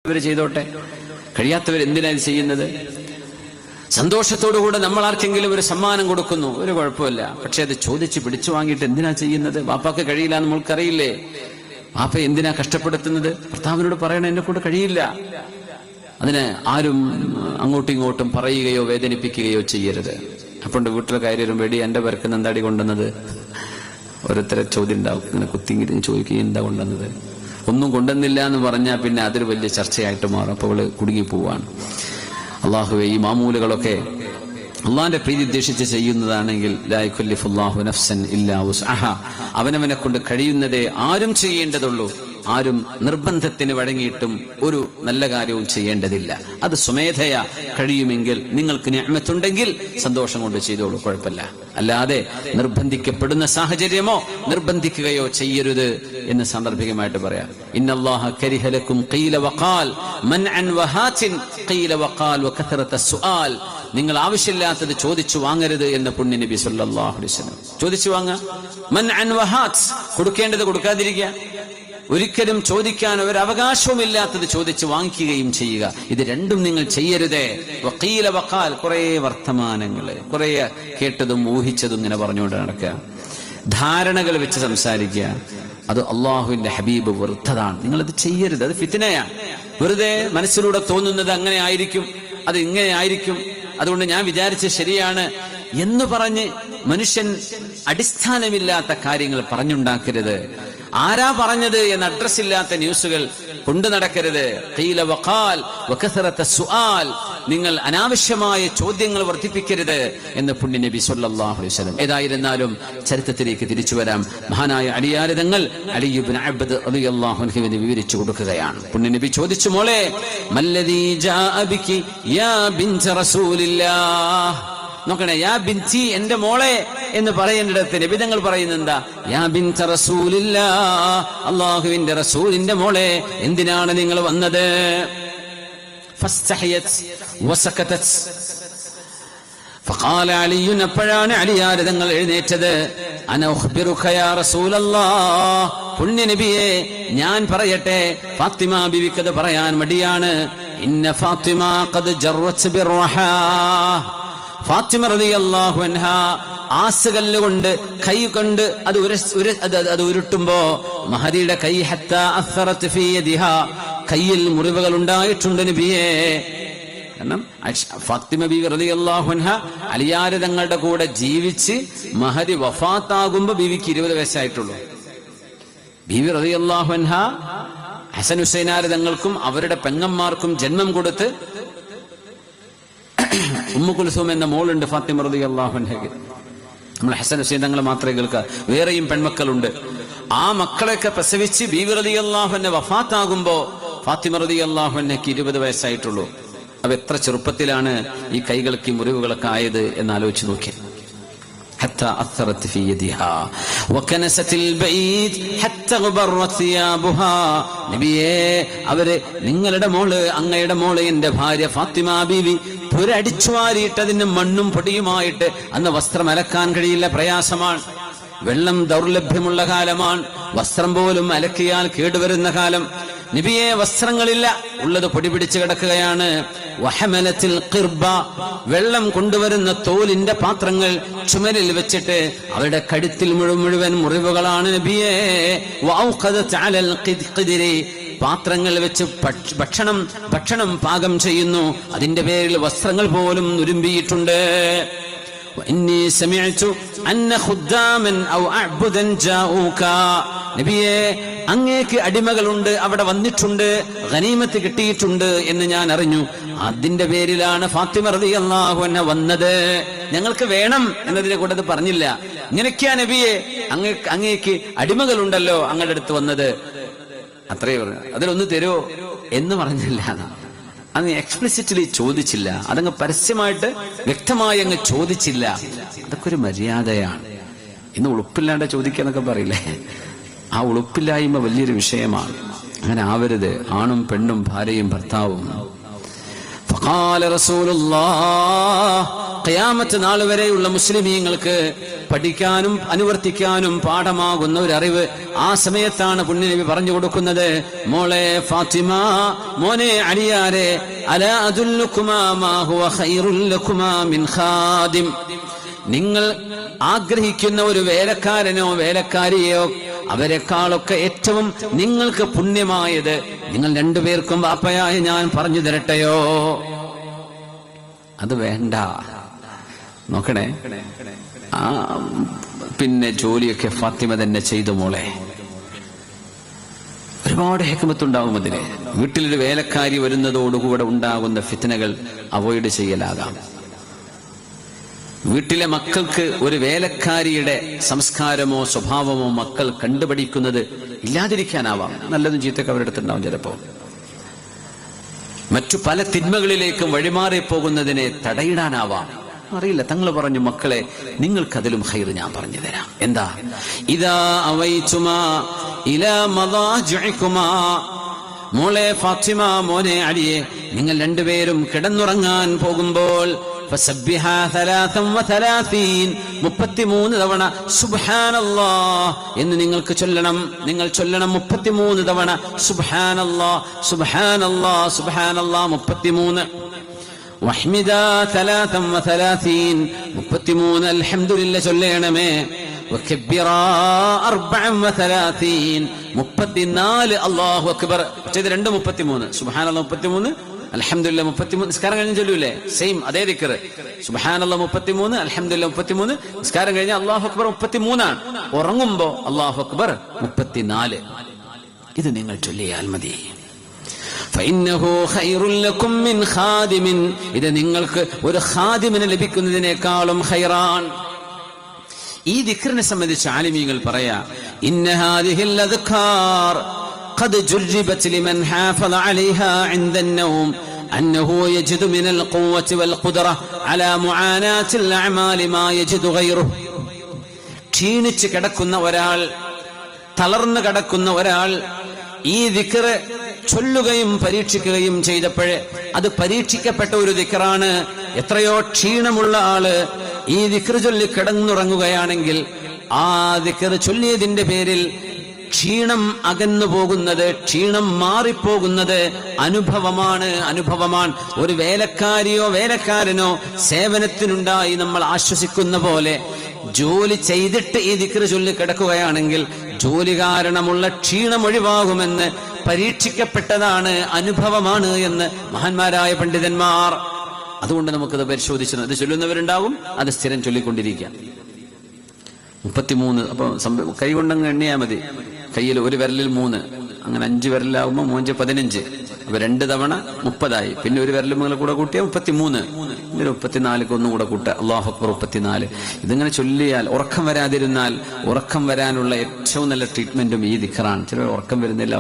ഇവർ ചെയ്തോട്ടെ, കഴിയാത്തവർ എന്തിനാ ഇത് ചെയ്യുന്നത്? സന്തോഷത്തോടുകൂടെ നമ്മൾ ആർക്കെങ്കിലും ഒരു സമ്മാനം കൊടുക്കുന്നു, ഒരു കുഴപ്പമില്ല. പക്ഷെ അത് ചോദിച്ച് പിടിച്ചു വാങ്ങിയിട്ട് എന്തിനാ ചെയ്യുന്നത്? വാപ്പാക്ക് കഴിയില്ല എന്ന് നമ്മൾക്കറിയില്ലേ? വാപ്പ എന്തിനാ കഷ്ടപ്പെടുത്തുന്നത്? ഭർത്താവിനോട് പറയണ എന്നെ കൊണ്ട് കഴിയില്ല. അതിന് ആരും അങ്ങോട്ടും ഇങ്ങോട്ടും പറയുകയോ വേദനിപ്പിക്കുകയോ ചെയ്യരുത്. അപ്പോൾ വീട്ടിലെ കാര്യം വേണ്ടി എന്റെ പേർക്ക് എന്താടി കൊണ്ടുവന്നത്? ഓരോരുത്തരെ ചോദ്യം ഉണ്ടാവും, ഇങ്ങനെ കുത്തിങ്ങിരി ചോദിക്കുകയും എന്താ കൊണ്ടുവന്നത്? ഒന്നും കൊണ്ടുവന്നില്ല എന്ന് പറഞ്ഞാൽ പിന്നെ അതൊരു വലിയ ചർച്ചയായിട്ട് മാറും. അപ്പോൾ അവള് കുടുങ്ങി പോവാണ്. അള്ളാഹുവേ, ഈ മാമൂലുകളൊക്കെ അള്ളാഹിന്റെ പ്രീതി ഉദ്ദേശിച്ച് ചെയ്യുന്നതാണെങ്കിൽ ലാ യുകല്ലിഫുല്ലാഹു നഫ്സൻ ഇല്ലാ വുസ്അഹാ, അവനവനെ കൊണ്ട് കഴിയുന്നതേ ആരും ചെയ്യേണ്ടതുള്ളൂ. ആരും നിർബന്ധത്തിന് വഴങ്ങിയിട്ടും ഒരു നല്ല കാര്യവും ചെയ്യേണ്ടതില്ല. അത് സ്വമേധയാ കഴിയുമെങ്കിൽ, നിങ്ങൾക്ക് നിഅമത്തുണ്ടെങ്കിൽ സന്തോഷം കൊണ്ട് ചെയ്തോളൂ, കുഴപ്പമില്ല. അല്ലാതെ നിർബന്ധിക്കപ്പെടുന്ന സാഹചര്യമോ നിർബന്ധിക്കുകയോ ചെയ്യരുത് എന്ന് സാന്ദർഭികമായിട്ട് പറയാം. ഇന്നല്ലാഹ കരിഹ ലക്കും ഖീല വഖാൽ മൻഅൻ വഹാത്തിൻ ഖീല വഖാൽ വകഥറത സുആൽ. നിങ്ങൾ ആവശ്യമില്ലാത്തത് ചോദിച്ചു വാങ്ങരുത് എന്ന് പുണ്യ നബി സല്ലല്ലാഹു അലൈഹി വസല്ലം. ചോദിച്ചു വാങ്ങുക, മൻഅൻ വഹാത്ത്, കൊടുക്കേണ്ടത് കൊടുക്കാതിരിക്കുക. ഒരിക്കലും ചോദിക്കാൻ ഒരു അവകാശവുമില്ലാത്തത് ചോദിച്ച് വാങ്ങിക്കുകയും ചെയ്യുക. ഇത് രണ്ടും നിങ്ങൾ ചെയ്യരുതേ. വഖീല വഖാൽ, കുറെ വർത്തമാനങ്ങള്, കുറെ കേട്ടതും ഊഹിച്ചതും ഇങ്ങനെ പറഞ്ഞുകൊണ്ട് നടക്കുക, ധാരണകൾ വെച്ച് സംസാരിക്കുക. അത് അള്ളാഹുവിന്റെ ഹബീബ് വെറുത്തതാണ്. നിങ്ങളത് ചെയ്യരുത്. അത് ഫിത്നയാണ്. വെറുതെ മനസ്സിലൂടെ തോന്നുന്നത് അങ്ങനെ ആയിരിക്കും, അത് ഇങ്ങനെ ആയിരിക്കും, അതുകൊണ്ട് ഞാൻ വിചാരിച്ച ശരിയാണ് എന്ന് പറഞ്ഞ് മനുഷ്യൻ അടിസ്ഥാനമില്ലാത്ത കാര്യങ്ങൾ പറഞ്ഞുണ്ടാക്കരുത്. ആരാ പറഞ്ഞത് എന്ന അഡ്രസ് ഇല്ലാത്ത ന്യൂസുകൾ കൊണ്ടു നടക്കരുത്. ഖീല വഖാൽ വകഥറത സുആൽ, നിങ്ങൾ അനാവശ്യമായ ചോദ്യങ്ങൾ വർദ്ധിപ്പിക്കരുത് എന്ന് പുണ്യ നബി സല്ലല്ലാഹു അലൈഹി വസല്ലം. ഏതായിരുന്നാലും ചരിത്രത്തിലേക്ക് തിരിച്ചു വരാം. മഹാനായ അലിയാർ തങ്ങൾ അലി ഇബ്നു അബ്ദ് റളിയല്ലാഹു അൻഹുവിനെ വിവരിച്ചു കൊടുക്കുകയാണ്. പുണ്യ നബി ചോദിച്ചു, മോളെ, മല്ലദീ ജാഅ ബികി യാ ബിൻത റസൂലില്ലാഹ്. നോക്കണേ, യാ ബിൻതി, എന്റെ മോളെ എന്ന് പറയേണ്ടിടത്ത് നബി തങ്ങൾ പറയുന്നത് എന്താ? യാ ബിൻത റസൂലില്ലാഹ്, അല്ലാഹുവിന്റെ റസൂലിന്റെ മോളെ, എന്തിനാണ് നിങ്ങൾ വന്നത്? ഫസ്തഹിയത് വസകതത് ഫഖാല അലി, അപ്പോഴാണ് അലിയാർ തങ്ങൾ എഴുന്നേറ്റത്. അന ഉഖ്ബിറുക യാ റസൂലല്ലാഹ്, പുണ്യ നബിയെ ഞാൻ പറയട്ടെ. ഫാത്തിമ ബിവിക്കത് പറയാൻ മടിയാണ്. ഇന്ന ഫാത്തിമ ഖദ് ജറത് ബിർറഹാ, ഫാത്തിമ റളിയല്ലാഹു അൻഹാ ആസുകല്ല് കൊണ്ട്, കൈ കൊണ്ട് അത് ഉരുട്ടുമ്പോ മഹദിയുടെ കൈ ഹത്താ അസ്റത് ഫീ യദിഹാ, കയ്യിൽ മുറിവുകൾ ഉണ്ടായിട്ടുണ്ട് നബിയേ. കാരണം ഫാത്തിമ ബീവി റളിയല്ലാഹു അൻഹ അലിയാർ തങ്ങളുടെ കൂടെ ജീവിച്ച് മഹദി വഫാത്താകുമ്പോ ബീവിക്ക് 20 വയസ്സായിട്ടുള്ളൂ. ബീവി റളിയല്ലാഹു അൻഹ ഹസൻ ഹുസൈനാർ തങ്ങൾക്കും അവരുടെ പെങ്ങന്മാർക്കും ജന്മം കൊടുത്ത് ഉമ്മു കുൽസൂം എന്ന മോളുണ്ട് ഫാത്തിമ റളിയല്ലാഹു അൻഹയ്ക്ക്. നമ്മൾ ഹസൻ ഹുസൈൻ തങ്ങൾ മാത്രമേ കേൾക്കുക, വേറെയും പെൺമക്കളുണ്ട്. ആ മക്കളെയൊക്കെ പ്രസവിച്ച് ബീവി റളിയല്ലാഹു അൻഹ വഫാത്താകുമ്പോ ഫാത്തിമ റളിയല്ലാഹു അൻഹയ്ക്ക് 20 വയസ്സായിട്ടുള്ളൂ. അവ എത്ര ചെറുപ്പത്തിലാണ് ഈ കൈകൾക്ക് മുറിവുകളൊക്കെ ആയത് എന്ന് ആലോചിച്ച് നോക്കി. حتى أثرت في يدها وكنست البيت حتى غبرت ثيابها. നബിയേ, അവര് നിങ്ങളുടെ മോള്, അങ്ങയുടെ മോള്, എന്റെ ഭാര്യ ഫാത്തിമ ബീവി പുരടിച്ചു വാരിയിട്ടതിന് മണ്ണും പൊടിയുമായിട്ട് അന്ന് വസ്ത്രം അലക്കാൻ കഴിയില്ല, പ്രയാസമാണ്. വെള്ളം ദൗർലഭ്യമുള്ള കാലമാണ്. വസ്ത്രം പോലും അലക്കിയാൽ കേടുവരുന്ന കാലം. നബിയെ, വസ്ത്രങ്ങളില്ല, ഉള്ളത് പൊടി പിടിച്ച് കിടക്കുകയാണ്. വഹമലത്തിൽ ഖിർബ, വെള്ളം കൊണ്ടുവരുന്ന തോലിന്റെ പാത്രങ്ങൾ ചുമലിൽ വെച്ചിട്ട് അവരുടെ കഴുത്തിൽ മുഴുവൻ മുറിവുകളാണ് നബിയെ. വഔഖദത് അലൽ ഖിദ്രി, പാത്രങ്ങൾ വെച്ച് ഭക്ഷണം പാകം ചെയ്യുന്നു. അതിന്റെ പേരിൽ വസ്ത്രങ്ങൾ പോലും ഉരുമ്പിയിട്ടുണ്ട്. وإني سمعت أن خداما أو أعبدا جاءوك. നബിയേ, അങ്ങേക്ക് അടിമകളുണ്ട്, അവിടെ വന്നിട്ടുണ്ട്, ഗനീമത്ത് കിട്ടിയിട്ടുണ്ട് എന്ന് ഞാൻ അറിഞ്ഞു. അതിന്റെ പേരിലാണ് ഫാത്തിമ റളിയല്ലാഹു അൻഹ വന്നത്. ഞങ്ങൾക്ക് വേണം എന്നതിനെ കൂടെ അത് പറഞ്ഞില്ല. ഇങ്ങനെയൊക്കെയാ നബിയെ, അങ്ങേക്ക് അടിമകളുണ്ടല്ലോ അങ്ങയുടെ അടുത്ത് വന്നത്, അത്രയേ പറഞ്ഞു. അതിലൊന്ന് തരുമോ എന്ന് പറഞ്ഞില്ല. അങ്ങ് എക്സ്പ്ലിസിറ്റ്ലി ചോദിച്ചില്ല, അതങ്ങ് പരസ്യമായിട്ട് വ്യക്തമായി അങ്ങ് ചോദിച്ചില്ല. അതൊക്കെ ഒരു മര്യാദയാണ്. ഇന്ന് ഉളുപ്പില്ലാണ്ട് ചോദിക്കാന്നൊക്കെ പറയില്ലേ, ആ ഉളുപ്പില്ലായ്മ വലിയൊരു വിഷയമാണ്. അങ്ങനെ ആവരുത്, ആണും പെണ്ണും ഭാര്യയും ഭർത്താവും. ഫഖാല റസൂലുള്ളാഹ്, ഖിയാമത്ത് നാൾ വരെയുള്ള മുസ്ലിമീങ്ങൾക്ക് പഠിക്കാനും അനുവർത്തിക്കാനും പാഠമാകുന്ന ഒരു അറിവ് ആ സമയത്താണ് പുണ്യനബി പറഞ്ഞു കൊടുക്കുന്നത്. മോളെ ഫാത്തിമ, മോനെ അലിയാരെ, അലാ അദുല്ലുകുമാ മാ ഹുവ ഖൈറുൽ ലകുമാ മിൻ ഖാദിം. നിങ്ങൾ ആഗ്രഹിക്കുന്ന ഒരു വേലക്കാരനോ വേലക്കാരിയോ അവരെക്കാളൊക്കെ ഏറ്റവും നിങ്ങൾക്ക് പുണ്യമായത് നിങ്ങൾ രണ്ടുപേർക്കും വാപ്പയായ ഞാൻ പറഞ്ഞു തരട്ടെയോ? അത് വേണ്ട. നോക്കണേ, പിന്നെ ജോലിയൊക്കെ ഫാത്തിമ തന്നെ ചെയ്തു മോളെ. ഒരുപാട് ഹിക്മത്തുണ്ടാവും അതിന്. വീട്ടിലൊരു വേലക്കാരി വരുന്നതോടുകൂടെ ഉണ്ടാകുന്ന ഫിത്നകൾ അവോയ്ഡ് ചെയ്യലാകാം. വീട്ടിലെ മക്കൾക്ക് ഒരു വേലക്കാരിയുടെ സംസ്കാരമോ സ്വഭാവമോ മക്കൾ കണ്ടുപഠിക്കുന്നത് ഇല്ലാതിരിക്കാനാവാം. നല്ലതും ചീത്തയൊക്കെ അവരുടെ അടുത്തുണ്ടാവും. ചിലപ്പോ മറ്റു പല തിന്മകളിലേക്കും വഴിമാറിപ്പോകുന്നതിനെ തടയിടാനാവാം. അറിയില്ല. തങ്ങൾ പറഞ്ഞു, മക്കളെ നിങ്ങൾക്കതിലും ഖൈർ ഞാൻ പറഞ്ഞു തരാം. എന്താ? ഇദാ അവൈതുമാ ഇലാ മദാജിഇകുമാ, മോളെ ഫാത്തിമ, മോനെ അലിയെ, നിങ്ങൾ രണ്ടുപേരും കിടന്നുറങ്ങാൻ പോകുമ്പോൾ ഫസബ്ബിഹാ 33 തവണ സുബ്ഹാനല്ലാഹ് എന്ന് നിങ്ങൾക്ക് ചൊല്ലണം. നിങ്ങൾ ചൊല്ലണം 33 തവണ സുബ്ഹാനല്ലാഹ് സുബ്ഹാനല്ലാഹ് സുബ്ഹാനല്ലാഹ് 33. വഹ്മിദാ 33 അൽഹംദുലില്ലാഹ് ചൊല്ലണമേ. വകബ്ബിറാ 34 അല്ലാഹു അക്ബർ. ഇത് രണ്ട് 33. സുബ്ഹാനല്ലാഹ് 33, അൽഹംദുലില്ലാഹ് 33. നിസ്കാരം കഴിഞ്ഞ് ചൊല്ലൂലേ? സെയിം അതേ ദിക്ർ. സുബ്ഹാനല്ലാഹ് 33, അൽഹംദുലില്ലാഹ് 33. നിസ്കാരം കഴിഞ്ഞ അല്ലാഹു അക്ബർ 33 ആണ്. ഉറങ്ങുമ്പോ അല്ലാഹു അക്ബർ 34. ഇത് നിങ്ങൾ ചൊല്ലിയാൽ മതി. ഫഇന്നഹു ഖൈറുൽ ലക്കും മിൻ ഖാദിമിൻ, ഇത് നിങ്ങൾക്ക് ഒരു ഖാദിമിനെ ലഭിക്കുന്നതിനേക്കാളും ഖൈറാൻ. ഈ ദിക്റിനെ സംബന്ധിച്ച് ആലിമീങ്ങൾ പറയാ, ഇന്ന ഹാദിഹിൽ അദ്കാർ ഖദ് ജുർബത് ലിമൻ ഹാഫള അലൈഹാ ഇൻദ النوم أنه يجد من القوة والقدرة على معاناة الأعمال ما يجد غيره. ക്ഷീണിച്ച് കിടക്കുന്ന ഒരാൾ, തളർന്നു കിടക്കുന്ന ഒരാൾ ഈ ദിക്ർ ചൊല്ലുകയും പരീക്ഷിക്കുകയും ചെയ്തപ്പോഴേ അത് പരീക്ഷിക്കപ്പെട്ട ഒരു ദിക്റാണ്. എത്രയോ ക്ഷീണമുള്ള ആള് ഈ ദിക്ർ ചൊല്ലി കിടന്നുറങ്ങുകയാണെങ്കിൽ ആ ദിക്ർ ചൊല്ലിയതിന്റെ പേരിൽ ക്ഷീണം അകന്നു പോകുന്നത്, ക്ഷീണം മാറിപ്പോകുന്നത് അനുഭവമാണ്. ഒരു വേലക്കാരിയോ വേലക്കാരനോ സേവനത്തിനുണ്ടായി നമ്മൾ ആശ്വസിക്കുന്ന പോലെ ജോലി ചെയ്തിട്ട് ഈ ദിക്ർ ചൊല്ലി കിടക്കുകയാണെങ്കിൽ ജോലി കാരണമുള്ള ക്ഷീണം ഒഴിവാകുമെന്ന് പരീക്ഷിക്കപ്പെട്ടതാണ്, അനുഭവമാണ് എന്ന് മഹാന്മാരായ പണ്ഡിതന്മാർ. അതുകൊണ്ട് നമുക്കത് പരിശോധിച്ചു. അത് ചൊല്ലുന്നവരുണ്ടാകും, അത് സ്ഥിരം ചൊല്ലിക്കൊണ്ടിരിക്കുക. 33. അപ്പൊ കൈ കൊണ്ടങ്ങ് എണ്ണിയാൽ മതി. കയ്യിൽ ഒരു വിരലിൽ 3, അങ്ങനെ 5 വിരലാകുമ്പോൾ 3 15. അപ്പൊ 2 തവണ 30 പിന്നെ ഒരു വിരലും കൂടെ കൂട്ടിയാൽ 33. 34 ഒന്നുകൂടെ കൂട്ടുക. അല്ലാഹു അക്ബർ 34. ഇതിങ്ങനെ ചൊല്ലിയാൽ, ഉറക്കം വരാതിരുന്നാൽ, ഉറക്കം വരാനുള്ള ഏറ്റവും നല്ല ട്രീറ്റ്മെന്റും ഈ ദിക്റാണ്. ചിലർ ഉറക്കം വരുന്നില്ല,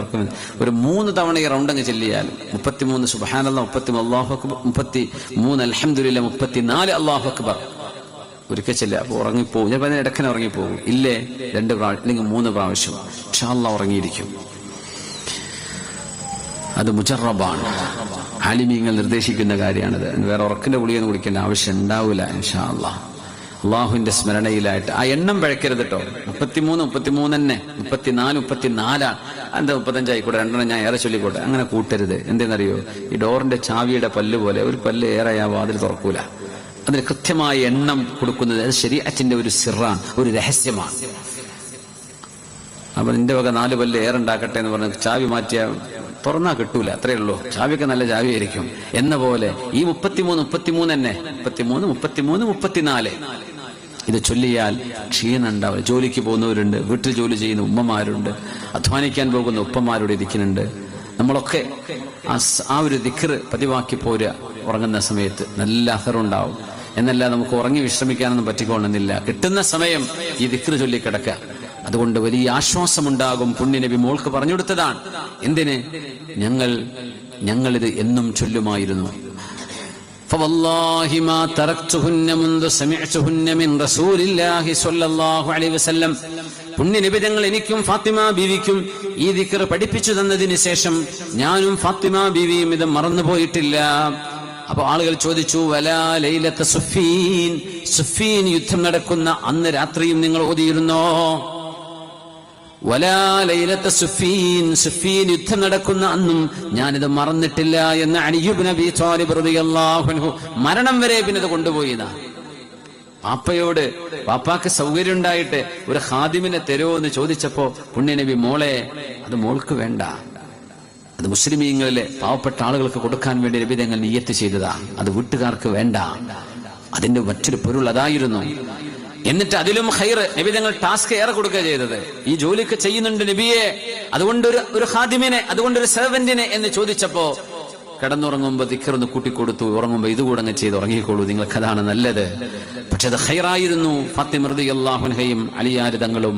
ഒരു 3 തവണ ഈ റൗണ്ട് അങ്ങ് ചൊല്ലിയാൽ 33 സുബ്ഹാനല്ലാഹ് 33 അല്ലാഹു അക്ബർ 33 അൽഹംദുലില്ലാഹ് 34 അല്ലാഹു അക്ബർ ഒരിക്കൽ ചെല്ലുക. അപ്പോൾ ഉറങ്ങിപ്പോകും. ചിലപ്പോൾ അതിന് ഇടക്കനെ ഉറങ്ങിപ്പോകും. ഇല്ലേ 2 പ്രാവശ്യം അല്ലെങ്കിൽ 3 പ്രാവശ്യം ഇൻഷാ അല്ലാഹ് ഉറങ്ങിയിരിക്കും. അത് മുജറബാണ്. ആലിമീങ്ങൾ നിർദ്ദേശിക്കുന്ന കാര്യമാണത്. വേറെ ഉറക്കിന്റെ ഗുളികയൊന്നും കുടിക്കേണ്ട ആവശ്യം ഉണ്ടാവില്ല ഇൻഷാ അല്ലാഹ്. അള്ളാഹുവിന്റെ സ്മരണയിലായിട്ട് ആ എണ്ണം പഴക്കരുത് കേട്ടോ. 33 തന്നെ, 34 34. എന്താ 35 ആയിക്കോട്ടെ, 2 ഞാൻ ഏറെ ചൊല്ലിക്കോട്ടെ, അങ്ങനെ കൂട്ടരുത്. എന്തെന്നറിയോ? ഈ ഡോറിന്റെ ചാവിയുടെ പല്ല് പോലെ ഒരു പല്ല് ഏറെ ആ വാതിൽ തുറക്കൂല. അതിന് കൃത്യമായ എണ്ണം കൊടുക്കുന്നത് അത് ശരീഅത്തിന്റെ ഒരു സിറാണ്, ഒരു രഹസ്യമാണ്. അപ്പൊ നിന്റെ വക 4 പല്ല് ഏറെ ഉണ്ടാക്കട്ടെ എന്ന് പറഞ്ഞ് ചാവി മാറ്റിയ തുറന്നാ കിട്ടൂല. അത്രയേ ഉള്ളൂ. ചാവിയൊക്കെ നല്ല ചാവിയായിരിക്കും എന്ന പോലെ ഈ 33 തന്നെ, 33 33 34 ഇത് ചൊല്ലിയാൽ ക്ഷീണം ഉണ്ടാവില്ല. ജോലിക്ക് പോകുന്നവരുണ്ട്, വീട്ടിൽ ജോലി ചെയ്യുന്ന ഉമ്മമാരുണ്ട്, അധ്വാനിക്കാൻ പോകുന്ന ഉപ്പമാരോട് ഇരിക്കുന്നുണ്ട്. നമ്മളൊക്കെ ആ ഒരു ദിക്ർ പതിവാക്കി പോരുക. ഉറങ്ങുന്ന സമയത്ത് നല്ല അസറുണ്ടാവും. എന്നല്ല നമുക്ക് ഉറങ്ങി വിശ്രമിക്കാനൊന്നും പറ്റിക്കൊള്ളുന്നില്ല. കിട്ടുന്ന സമയം ഈ ദിക്ർ ചൊല്ലി കിടക്കുക. അതുകൊണ്ട് വലിയ ആശ്വാസമുണ്ടാകും. പുണ്യനബി മോൾക്ക് പറഞ്ഞു കൊടുത്തതാണ്. എന്തിന്? ഞങ്ങളിത് എന്നും ചൊല്ലുമായിരുന്നു. ഫവല്ലാഹി മാ തറക്തുഹുന്ന മുൻദു സമിഅ്തുഹുന്ന മിൻ റസൂലില്ലാഹി സ്വല്ലല്ലാഹു അലൈഹി വസല്ലം. പുണ്യനബി തങ്ങൾ എനിക്കും ഫാത്തിമ ബീവിക്കും ഈ ദിക്ർ പഠിപ്പിച്ചു തന്നതിന് ശേഷം ഞാനും ഫാത്തിമ ബീവിയും ഇത് മറന്നുപോയിട്ടില്ല. അപ്പൊ ആളുകൾ ചോദിച്ചു, വലാ ലൈലത സുഫീൻ, സുഫീൻ യുദ്ധം നടക്കുന്ന അന്ന് രാത്രിയും നിങ്ങൾ ഓതിയിരുന്നോ? വലാ ലൈലത സുഫീൻ, സുഫീൻ യുദ്ധം നടക്കുന്ന അന്നും ഞാനിത് മറന്നിട്ടില്ല എന്ന് അലി ഇബ്നു അബീ ത്വാലിബ് റളിയല്ലാഹു അൻഹു മരണം വരെ പിന്നെ ഇത് കൊണ്ടുപോയിതാ. പാപ്പയോട്, പാപ്പാക്ക് സൗകര്യം ഉണ്ടായിട്ട് ഒരു ഖാദിമിനെ തരുമോ എന്ന് ചോദിച്ചപ്പോ പുണ്യനബി, മോളെ അത് മോൾക്ക് വേണ്ട, അത് മുസ്ലിമീങ്ങളിലെ പാവപ്പെട്ട ആളുകൾക്ക് കൊടുക്കാൻ വേണ്ടി നബി തങ്ങൾ നിയ്യത്ത് ചെയ്തതാ, അത് വീട്ടുകാർക്ക് വേണ്ട. അതിന്റെ മറ്റൊരു പൊരുൾ അതായിരുന്നു. എന്നിട്ട് അതിലും ഖൈർ നബി തങ്ങൾ ടാസ്ക് ഏറെ കൊടുക്കുക ചെയ്തത്. ഈ ജോലിക്ക് ചെയ്യുന്നുണ്ട് നബിയെ, അതുകൊണ്ട് ഒരു ഖാദിമിനെ, അതുകൊണ്ടൊരു സെർവന്റിനെ എന്ന് ചോദിച്ചപ്പോ കിടന്നുറങ്ങുമ്പോ ദിക്റൊന്ന് കൂട്ടിക്കൊടുത്തു, ഉറങ്ങുമ്പോ ഇതുകൂടെ അങ്ങ് ചെയ്ത് ഉറങ്ങിക്കോളൂ, നിങ്ങൾക്ക് അതാണ് നല്ലത്. പക്ഷെ അത് ഖൈറായിരുന്നു. ഫാത്തിമ റളിയല്ലാഹു അൻഹയും അലിയാർ തങ്ങളും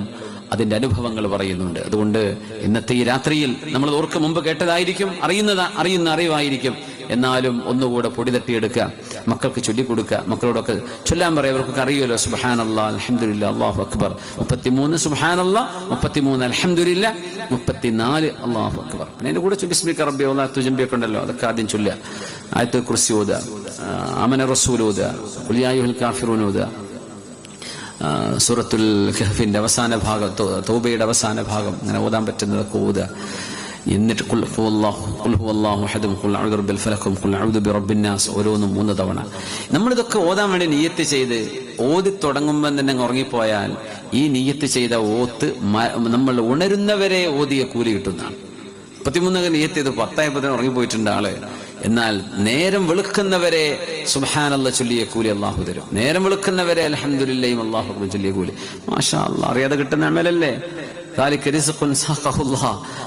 അതിന്റെ അനുഭവങ്ങൾ പറയുന്നുണ്ട്. അതുകൊണ്ട് ഇന്നത്തെ ഈ രാത്രിയിൽ നമ്മൾ ഓർക്ക് മുമ്പ് കേട്ടതായിരിക്കും, അറിയുന്ന അറിവായിരിക്കും, എന്നാലും ഒന്നുകൂടെ പൊടി തട്ടിയെടുക്കുക, മക്കൾക്ക് ചൊല്ലിക്കൊടുക്കുക. മക്കളോടൊക്കെ ചൊല്ലാൻ പറയാം, അവർക്കൊക്കെ അറിയുമല്ലോ. സുബ്ഹാനല്ലാഹ്, അൽഹംദുലില്ലാഹ്, അല്ലാഹു അക്ബർ 33 സുബ്ഹാനല്ലാഹ്, 33 അൽഹംദുലില്ലാഹ്, 34 അല്ലാഹു അക്ബർ. പിന്നെ അതിന്റെ കൂടെ ബിസ്മിക റബ്ബി വളഅതു ജംബിയൊക്കെ ഉണ്ടല്ലോ, അതൊക്കെ ആദ്യം ചൊല്ലുക. ആയത്തുൽ കുർസി ഓതുക, ആമന റസൂൽ ഓതുക, ഖുൽ യാ അയ്യുഹൽ കാഫിറൂൻ ഓതുക, സൂറത്തുൽ കഹ്ഫിന്റെ അവസാന ഭാഗം, തൗബയുടെ അവസാന ഭാഗം, അങ്ങനെ ഓതാൻ പറ്റുന്നതൊക്കെ ഓതുക. എന്നിട്ട് ഖുൽ ഹുവല്ലാഹു അഹദ്, ഖുൽ അഊദു ബിറബ്ബിൽ ഫലഖ്, ഖുൽ അഊദു ബിറബ്ബിൻ നാസ് ഓരോന്നും 3 തവണ. നമ്മളിതൊക്കെ ഓതാൻ വേണ്ടി നിയ്യത്ത് ചെയ്ത് ഓതി തുടങ്ങുമ്പോൾ തന്നെ ഉറങ്ങിപ്പോയാൽ ഈ നിയ്യത്ത് ചെയ്ത ഓത്ത് നമ്മൾ ഉണരുന്നവരെ ഓതിയ കൂലി കിട്ടുന്നതാണ്. 33 നിയ്യത്ത് ചെയ്ത് 10 ഉറങ്ങിപ്പോയിട്ടുണ്ട് ആള്. എന്നാൽ നേരം വെളുക്കുന്നവരെ സുബ്ഹാനല്ലാഹ് ചൊല്ലിയ കൂലി അല്ലാഹു തരും. നേരം വെളുക്കുന്നവരെ അൽഹംദുലില്ലാഹി അല്ലാഹു അക്ബർ ചൊല്ലിയ കൂലി മാഷാ അല്ലാഹ്, അറിയാതെ കിട്ടുന്ന അമലല്ലേ.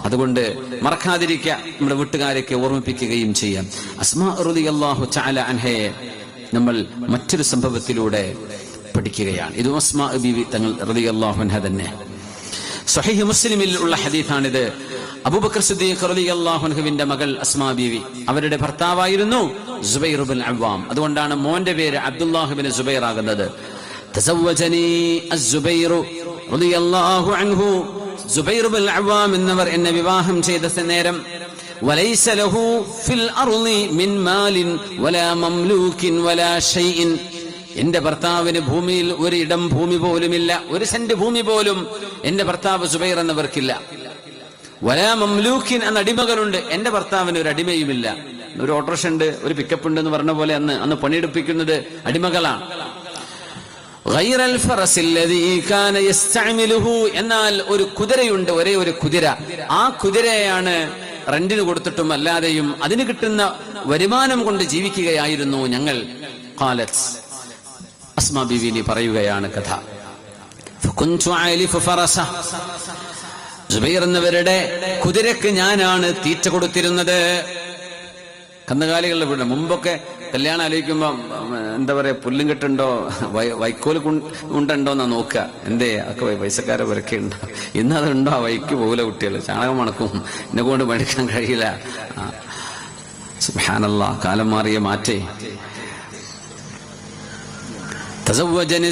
അതുകൊണ്ട് മറക്കാതിരിക്കുക, നമ്മുടെ വീട്ടുകാരെയൊക്കെ ഓർമ്മിപ്പിക്കുകയും ചെയ്യാം. അസ്മാ റളിയല്ലാഹു തആല അൻഹയെ നമ്മൾ മറ്റൊരു സംഭവത്തിലൂടെ പഠിക്കുകയാണ്. ഇത് അസ്മാ ബീവി തങ്ങൾ റളിയല്ലാഹു അൻഹ തന്നെ. സ്വഹീഹ് മുസ്ലിമിൽ ഉള്ള ഹദീസാണിത്. അബൂബക്കർ സിദ്ദീഖ് റളിയല്ലാഹു അൻഹുവിന്റെ മകൾ അസ്മാ ബീവി, അവരുടെ ഭർത്താവായിരുന്നു സുബൈർ ഇബ്നുൽ അവ്വാം. അതുകൊണ്ടാണ് മോന്റെ പേര് അബ്ദുല്ലാഹ് ഇബ്നു സുബൈർ ആകുന്നത്. തസവ്വജനി അസ്സുബൈർ റളിയല്ലാഹു അൻഹു, സുബൈർ ഇബ്നുൽ അവ്വാം എന്നവർ എന്നെ വിവാഹം ചെയ്ത നേരം വലൈസ ലഹു ഫിൽ അർളി മിൻ മാലിൻ വലാ മംലൂകിൻ വലാ ഷൈഇൻ, എന്റെ ഭർത്താവിന് ഭൂമിയിൽ ഒരിടം ഭൂമി പോലുമില്ല, 1 സെന്റ് ഭൂമി പോലും എന്റെ ഭർത്താവ് സുബൈർ എന്നവർക്കില്ല. വലാ മംലൂക്കിൻ, എന്ന അടിമകളുണ്ട്, എന്റെ ഭർത്താവിന് ഒരു അടിമയുമില്ല. ഒരു ഓട്ടോറിക്ഷ ഉണ്ട്, ഒരു പിക്കപ്പ് ഉണ്ട് എന്ന് പറഞ്ഞ പോലെ അന്ന് പണിയെടുപ്പിക്കുന്നത് അടിമകളാണ്. ഗൈറൽ ഫറസില്ലദീ കാന യസ്തഅമിലുഹു, എന്നാൽ ഒരു കുതിരയുണ്ട്, ഒരേ ഒരു കുതിര. ആ കുതിരയാണ് റെന്റിന് കൊടുത്തിട്ടും അല്ലാതെയും അതിന് കിട്ടുന്ന വരുമാനം കൊണ്ട് ജീവിക്കുകയായിരുന്നു ഞങ്ങൾ. ഖാലത്ത്, അസ്മാ ബീവി പറയുകയാണ് കഥ. ഫകുൻതു അലിഫു ഫറസ, സുബൈർ എന്നവരുടെ കുതിരക്ക് ഞാനാണ് തീറ്റ കൊടുത്തിരുന്നത്. കന്നുകാലികളുടെ വീട് മുമ്പൊക്കെ കല്യാണം ആലോചിക്കുമ്പോ എന്താ പറയാ, പുല്ലും കെട്ടുണ്ടോ വൈക്കോല് ഉണ്ടോ എന്നാ നോക്കുക. എന്തേ ഒക്കെ പൈസക്കാരെ വരക്കെ ഉണ്ടോ, ഇന്ന് അതുണ്ടോ? ആ വൈക്ക് പോകില്ല, കുട്ടികൾ ചാണകം മണക്കും, എന്നെ കൊണ്ട് പഠിക്കാൻ കഴിയില്ല. സുബ്ഹാനല്ലാഹ്, കാലം മാറിയ മാറ്റേ. തസവ്വജനി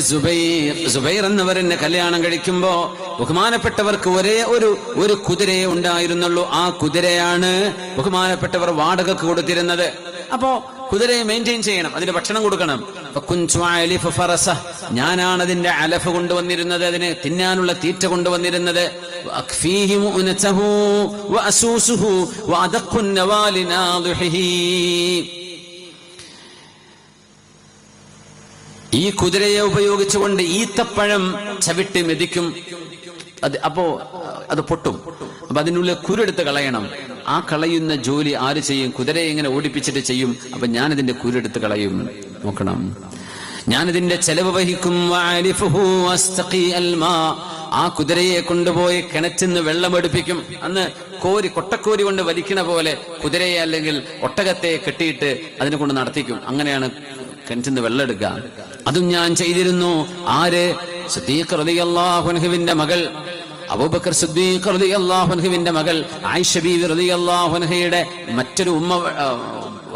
സുബൈർ എന്നവർ എന്നെ കല്യാണം കഴിക്കുമ്പോ ബഹുമാനപ്പെട്ടവർക്ക് ഒരേ ഒരു കുതിരയെ ഉണ്ടായിരുന്നുള്ളൂ. ആ കുതിരയാണ് ബഹുമാനപ്പെട്ടവർ വാടകക്ക് കൊടുത്തിരുന്നത്. അപ്പോ കുതിരയെ മെയിൻറ്റെയിൻ ചെയ്യണം, അതിന് ഭക്ഷണം കൊടുക്കണം. ഞാനാണ് അതിന്റെ അലഫ് കൊണ്ടുവന്നിരുന്നത്, അതിന് തിന്നാനുള്ള തീറ്റ കൊണ്ടുവന്നിരുന്നത്. ഈ കുതിരയെ ഉപയോഗിച്ചുകൊണ്ട് ഈത്തപ്പഴം ചവിട്ടി മെതിക്കും. അപ്പോ അത് പൊട്ടും. അപ്പൊ അതിനുള്ളിൽ കുരെടുത്ത് കളയണം. ആ കളയുന്ന ജോലി ആര് ചെയ്യും? കുതിരയെ ഇങ്ങനെ ഓടിപ്പിച്ചിട്ട് ചെയ്യും. അപ്പൊ ഞാനതിന്റെ കുരെടുത്ത് കളയും. നോക്കണം, ഞാനതിന്റെ ചെലവ് വഹിക്കും. ആ കുതിരയെ കൊണ്ടുപോയി കിണറ്റിന്ന് വെള്ളമെടുപ്പിക്കും. അന്ന് കൊട്ടക്കോരി കൊണ്ട് വലിക്കണ പോലെ കുതിരയെ അല്ലെങ്കിൽ ഒട്ടകത്തെ കെട്ടിയിട്ട് അതിനെ കൊണ്ട് നടത്തിക്കും. അങ്ങനെയാണ് കിണറ്റിന്ന് വെള്ളം എടുക്കുക. അതും ഞാൻ ചെയ്തിരുന്നു. ആര്? സിദ്ദീഖ് റളിയല്ലാഹു അൻഹുവിന്റെ മകൾ, അബൂബക്കർ സിദ്ദീഖ് റളിയല്ലാഹു അൻഹുവിന്റെ മകൾ ആയിഷ ബീവി റളിയല്ലാഹു അൻഹയുടെ മറ്റൊരു ഉമ്മ,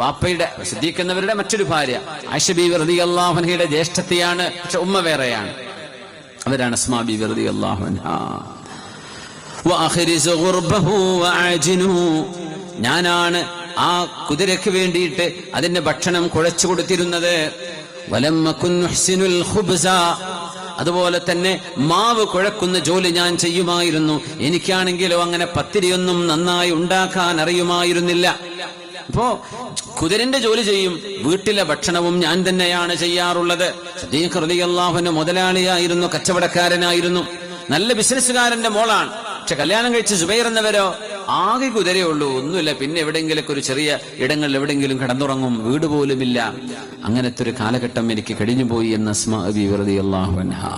വാപ്പയുടെ സിദ്ദീഖ് എന്നവരുടെ മറ്റൊരു ഭാര്യ ആയിഷ ബീവി റളിയല്ലാഹു അൻഹയുടെ ജ്യേഷ്ഠത്തിയാണ്, പക്ഷെ ഉമ്മ വേറെയാണ്. അവരാണ് അസ്മാ ബീവി റളിയല്ലാഹു അൻഹാ. വഅഖ്രിസ് ഗുർബഹു വഅജിനുഹു, ഞാനാണ് ആ കുതിരയ്ക്ക് വേണ്ടിയിട്ട് അതിന്റെ ഭക്ഷണം കുഴച്ചു കൊടുത്തിരുന്നത്. അതുപോലെ തന്നെ മാവ് കുഴക്കുന്ന ജോലി ഞാൻ ചെയ്യുമായിരുന്നു. എനിക്കാണെങ്കിലോ അങ്ങനെ പത്തിരിയൊന്നും നന്നായി ഉണ്ടാക്കാൻ അറിയുമായിരുന്നില്ല. അപ്പോ കുതിരന്റെ ജോലി ചെയ്യും, വീട്ടിലെ ഭക്ഷണവും ഞാൻ തന്നെയാണ് ചെയ്യാറുള്ളത്. സിദ്ദീഖ് റളിയല്ലാഹു അൻഹു മുതലാളിയായിരുന്നു, കച്ചവടക്കാരനായിരുന്നു, നല്ല ബിസിനസ്സുകാരന്റെ മോളാണ്. പക്ഷെ കല്യാണം കഴിച്ച് സുബൈർ എന്നവരോ ആകെ കുതിരയേ ഉള്ളൂ, ഒന്നുമില്ല. പിന്നെ എവിടെയെങ്കിലൊക്കെ ഒരു ചെറിയ ഇടങ്ങളിൽ എവിടെയെങ്കിലും കിടന്നുറങ്ങും, വീട് പോലുമില്ല. അങ്ങനത്തെ ഒരു കാലഘട്ടം എനിക്ക് കഴിഞ്ഞുപോയി എന്ന് അസ്മാ ബീവി റളിയല്ലാഹു അൻഹാ.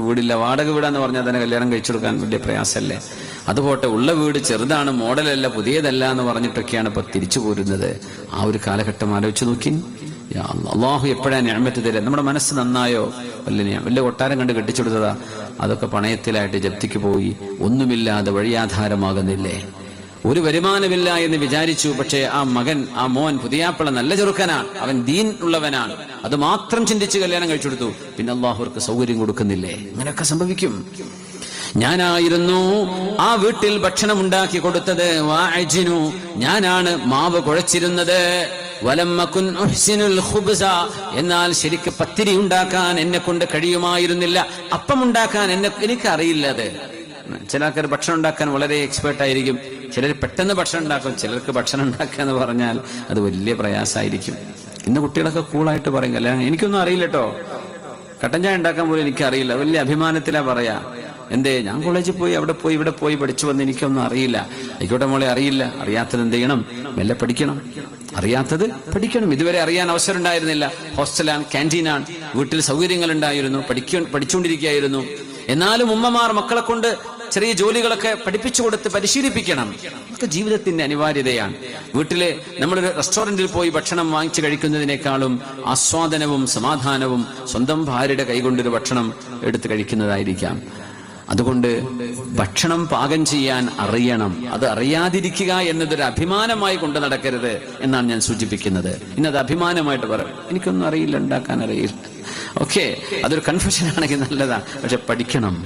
വീടില്ല, വാടക വീടാന്ന് പറഞ്ഞാൽ തന്നെ കല്യാണം കഴിച്ചെടുക്കാൻ വലിയ പ്രയാസമല്ലേ. അതുപോട്ടെ, ഉള്ള വീട് ചെറുതാണ്, മോഡലല്ല, പുതിയതല്ല എന്ന് പറഞ്ഞിട്ടൊക്കെയാണ് ഇപ്പൊ തിരിച്ചു പോരുന്നത്. ആ ഒരു കാലഘട്ടം ആലോചിച്ച് നോക്കി. അള്ളാഹു എപ്പോഴാണ് നിഅമത്ത് തരിക? നമ്മുടെ മനസ്സ് നന്നായോ? വലിയ കൊട്ടാരം കണ്ട് കെട്ടിച്ചെടുത്തതാ, അതൊക്കെ പണയത്തിലായിട്ട് ജപ്തിക്ക് പോയി, ഒന്നുമില്ലാതെ വഴിയാധാരമാകുന്നില്ലേ? ഒരു വരുമാനമില്ല എന്ന് വിചാരിച്ചു. പക്ഷേ ആ മകൻ, ആ മോൻ, പുതിയാപ്പിള നല്ല ചെറുക്കനാണ്, അവൻ ദീൻ ഉള്ളവനാണ്, അത് മാത്രം ചിന്തിച്ച് കല്യാണം കഴിച്ചെടുത്തു. പിന്നെ അള്ളാഹുർക്ക് സൗകര്യം കൊടുക്കുന്നില്ലേ? അങ്ങനെയൊക്കെ സംഭവിക്കും. ഞാനായിരുന്നു ആ വീട്ടിൽ ഭക്ഷണം ഉണ്ടാക്കി കൊടുത്തത്. വാഅജിനു, ഞാനാണ് മാവ് കുഴച്ചിരുന്നത്. വലമ്മകുൻ ഉഹ്സിനുൽ ഖുബ്സ, എന്നാൽ ശരിക്ക് പത്തിരി ഉണ്ടാക്കാൻ എന്നെ കൊണ്ട് കഴിയുമായിരുന്നില്ല. അപ്പം ഉണ്ടാക്കാൻ എനിക്കറിയില്ല. അത് ചില ആൾക്കാർ ഭക്ഷണം ഉണ്ടാക്കാൻ വളരെ എക്സ്പേർട്ട് ആയിരിക്കും, ചിലർ പെട്ടെന്ന് ഭക്ഷണം ഉണ്ടാക്കും. ചിലർക്ക് ഭക്ഷണം ഉണ്ടാക്കുക എന്ന് പറഞ്ഞാൽ അത് വലിയ പ്രയാസമായിരിക്കും. ഇന്ന് കുട്ടികളൊക്കെ കൂളായിട്ട് പറയും, അല്ല എനിക്കൊന്നും അറിയില്ല കേട്ടോ, കട്ടൻ ചായ ഉണ്ടാക്കാൻ പോലും എനിക്കറിയില്ല. വലിയ അഭിമാനത്തിലാ പറയാ. എന്തേ, ഞാൻ കോളേജിൽ പോയി, അവിടെ പോയി, ഇവിടെ പോയി പഠിച്ചു വന്ന് എനിക്കൊന്നും അറിയില്ല. ആയിക്കോട്ടെ മോളെ, അറിയില്ല. അറിയാത്തത് എന്ത് ചെയ്യണം? മെല്ലെ പഠിക്കണം. അറിയാത്തത് പഠിക്കണം. ഇതുവരെ അറിയാൻ അവസരം ഉണ്ടായിരുന്നില്ല. ഹോസ്റ്റലാണ്, ക്യാൻറ്റീനാണ്, വീട്ടിൽ സൗകര്യങ്ങൾ ഉണ്ടായിരുന്നു, പഠിച്ചുകൊണ്ടിരിക്കുകയായിരുന്നു. എന്നാലും ഉമ്മമാർ മക്കളെ കൊണ്ട് ചെറിയ ജോലികളൊക്കെ പഠിപ്പിച്ചു കൊടുത്ത് പരിശീലിപ്പിക്കണം. അതൊക്കെ ജീവിതത്തിന്റെ അനിവാര്യതയാണ്. വീട്ടില് നമ്മളൊരു റെസ്റ്റോറന്റിൽ പോയി ഭക്ഷണം വാങ്ങിച്ചു കഴിക്കുന്നതിനേക്കാളും ആസ്വാദനവും സമാധാനവും സ്വന്തം ഭാര്യയുടെ കൈകൊണ്ടൊരു ഭക്ഷണം എടുത്ത് കഴിക്കുന്നതായിരിക്കാം. അതുകൊണ്ട് ഭക്ഷണം പാകം ചെയ്യാൻ അറിയണം. അത് അറിയാതിരിക്കുക എന്നതൊരു അഭിമാനമായി കൊണ്ട് നടക്കരുത് എന്നാണ് ഞാൻ സൂചിപ്പിക്കുന്നത്. ഇന്നത് അഭിമാനമായിട്ട് പറയും, എനിക്കൊന്നും അറിയില്ല, ഉണ്ടാക്കാൻ അറിയില്ല. ഓക്കെ, അതൊരു കൺഫ്യൂഷൻ ആണെങ്കിൽ നല്ലതാണ്, പക്ഷെ പഠിക്കണം.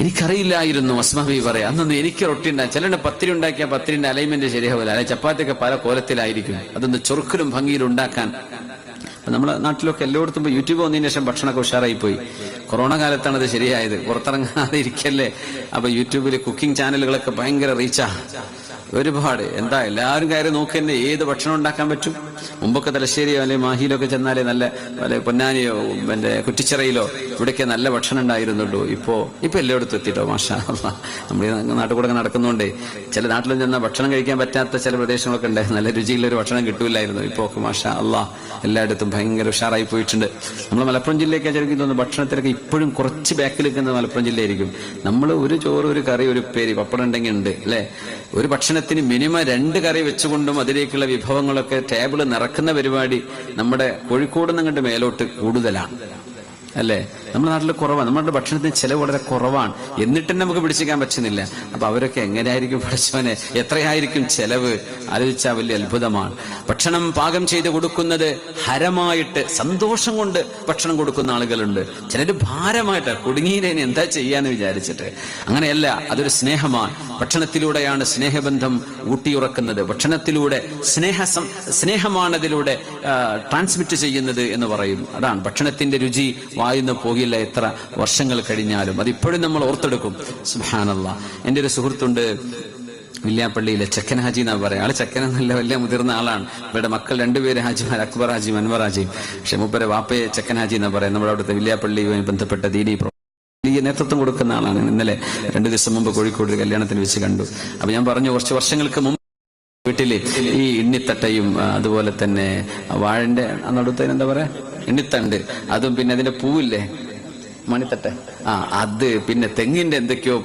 എനിക്കറിയില്ലായിരുന്നു. അസ്മാബി പറയാം, അന്നൊന്നും എനിക്ക് റൊട്ടി ഉണ്ടായി. ചിലരുടെ പത്തിരി ഉണ്ടാക്കിയാൽ പത്തിരിന്റെ അലൈൻമെന്റ് ശരിയാവില്ല, അല്ലെങ്കിൽ ചപ്പാത്തിയൊക്കെ പല കോലത്തിലായിരിക്കും. അതൊന്ന് ചൊറുക്കലും ഭംഗിയിലും ഉണ്ടാക്കാൻ. നമ്മുടെ നാട്ടിലൊക്കെ എല്ലായിടത്തും യൂട്യൂബ് വന്നതിന് ശേഷം ഭക്ഷണമൊക്കെ ഉഷാറായി പോയി. കൊറോണ കാലത്താണ് അത് ശരിയായത്. പുറത്തിറങ്ങാതെ ഇരിക്കല്ലേ, അപ്പൊ യൂട്യൂബില് കുക്കിംഗ് ചാനലുകളൊക്കെ ഭയങ്കര റീച്ചാ, ഒരുപാട്. എന്താ എല്ലാവരും കയറി നോക്കന്നെ ഏത് ഭക്ഷണം ഉണ്ടാക്കാൻ പറ്റും. മുമ്പൊക്കെ തലശ്ശേരിയോ അല്ലെങ്കിൽ മാഹിയിലോ ഒക്കെ ചെന്നാലേ നല്ല പൊന്നാനിയോ കുറ്റിച്ചിറയിലോ ഇവിടെയൊക്കെ നല്ല ഭക്ഷണം ഉണ്ടായിരുന്നുള്ളൂ. ഇപ്പൊ എല്ലായിടത്തും എത്തിട്ടോ, മാഷാ അല്ലാഹ്. നമ്മുടെ നാട്ടിൽ കൂടെ നടക്കുന്നോണ്ടേ ചില നാട്ടിലും ചെന്നാൽ ഭക്ഷണം കഴിക്കാൻ പറ്റാത്ത ചില പ്രദേശങ്ങളൊക്കെ ഉണ്ടായിരുന്നു, നല്ല രുചിയുള്ളൊരു ഭക്ഷണം കിട്ടൂലായിരുന്നു. ഇപ്പൊ ഒക്കെ മാഷാ അല്ലാഹ് എല്ലായിടത്തും ഭയങ്കര ഉഷാറായി പോയിട്ടുണ്ട്. നമ്മൾ മലപ്പുറം ജില്ലയൊക്കെ ചെറുക്കി തോന്നുന്നു ഭക്ഷണത്തിലൊക്കെ ഇപ്പോഴും കുറച്ച് ബാക്കിൽ നിൽക്കുന്നത് മലപ്പുറം ജില്ലയായിരിക്കും. നമ്മൾ ഒരു ചോറ്, ഒരു കറി, ഒരു പേര്, പപ്പടം ഉണ്ടെങ്കിൽ ഉണ്ട് അല്ലെ. ഒരു ഭക്ഷണത്തിന് മിനിമം 2 കറി വെച്ചുകൊണ്ടും അതിലേക്കുള്ള വിഭവങ്ങളൊക്കെ ടേബിള് നിറക്കുന്ന പരിപാടി നമ്മുടെ കോഴിക്കോട് നിന്നങ്ങോട്ട് മേലോട്ട് കൂടുതലാണ് അല്ലേ. നമ്മുടെ നാട്ടിൽ കുറവാണ്. നമ്മുടെ ഭക്ഷണത്തിന് ചെലവ് വളരെ കുറവാണ്, എന്നിട്ട് നമുക്ക് പിടിച്ചിരിക്കാൻ പറ്റുന്നില്ല. അപ്പൊ അവരൊക്കെ എങ്ങനെയായിരിക്കും പഠിച്ചവനെ, എത്രയായിരിക്കും ചെലവ് ആലോചിച്ചാൽ വലിയ അത്ഭുതമാണ്. ഭക്ഷണം പാകം ചെയ്ത് കൊടുക്കുന്നത് ഹരമായിട്ട് സന്തോഷം കൊണ്ട് ഭക്ഷണം കൊടുക്കുന്ന ആളുകളുണ്ട്. ചിലര് ഭാരമായിട്ട് കുടുങ്ങിയിലേനെ എന്താ ചെയ്യാന്ന് വിചാരിച്ചിട്ട്. അങ്ങനെയല്ല, അതൊരു സ്നേഹമാണ്. ഭക്ഷണത്തിലൂടെയാണ് സ്നേഹബന്ധം ഊട്ടിയുറക്കുന്നത്. ഭക്ഷണത്തിലൂടെ സ്നേഹമാണ് അതിലൂടെ ട്രാൻസ്മിറ്റ് ചെയ്യുന്നത് എന്ന് പറയും. അതാണ് ഭക്ഷണത്തിന്റെ രുചി വായിന്ന് പോകില്ല എത്ര വർഷങ്ങൾ കഴിഞ്ഞാലും. അതിപ്പോഴും നമ്മൾ ഓർത്തെടുക്കും. സുബ്ഹാനല്ലാഹ്. എൻ്റെ ഒരു സുഹൃത്തുണ്ട് വില്യാപ്പള്ളിയിലെ, ചെക്കൻ ഹാജി എന്നാ പറയാം. ആള് ചെക്കനെന്നല്ല, വലിയ മുതിർന്ന ആളാണ്. ഇവരുടെ മക്കൾ 2 പേര് ഹാജിമാർ, അക്ബർ ഹാജിയും അൻവർ ഹാജിയും. പക്ഷെ മൂപ്പരെ വാപ്പയെ ചെക്കൻ ഹാജി എന്നാ പറയാം. നമ്മുടെ അവിടുത്തെ വില്യാപ്പള്ളിയുമായി ബന്ധപ്പെട്ട ദീനി വലിയ നേതൃത്വം കൊടുക്കുന്ന ആളാണ്. ഇന്നലെ 2 ദിവസം മുമ്പ് കോഴിക്കോട് ഒരു കല്യാണത്തിന് വെച്ച് കണ്ടു. അപ്പൊ ഞാൻ പറഞ്ഞു, കുറച്ച് വർഷങ്ങൾക്ക് മുമ്പ് വീട്ടില് ഈ ഇണ്ണിത്തട്ടയും അതുപോലെ തന്നെ വാഴന്റെ നടുത്തതിന് എന്താ പറയാ, ഇണ്ണിത്തണ്ട്, അതും പിന്നെ അതിന്റെ പൂവില്ലേ, മണിത്തട്ട, അത്, പിന്നെ തെങ്ങിന്റെ എന്തൊക്കെയോ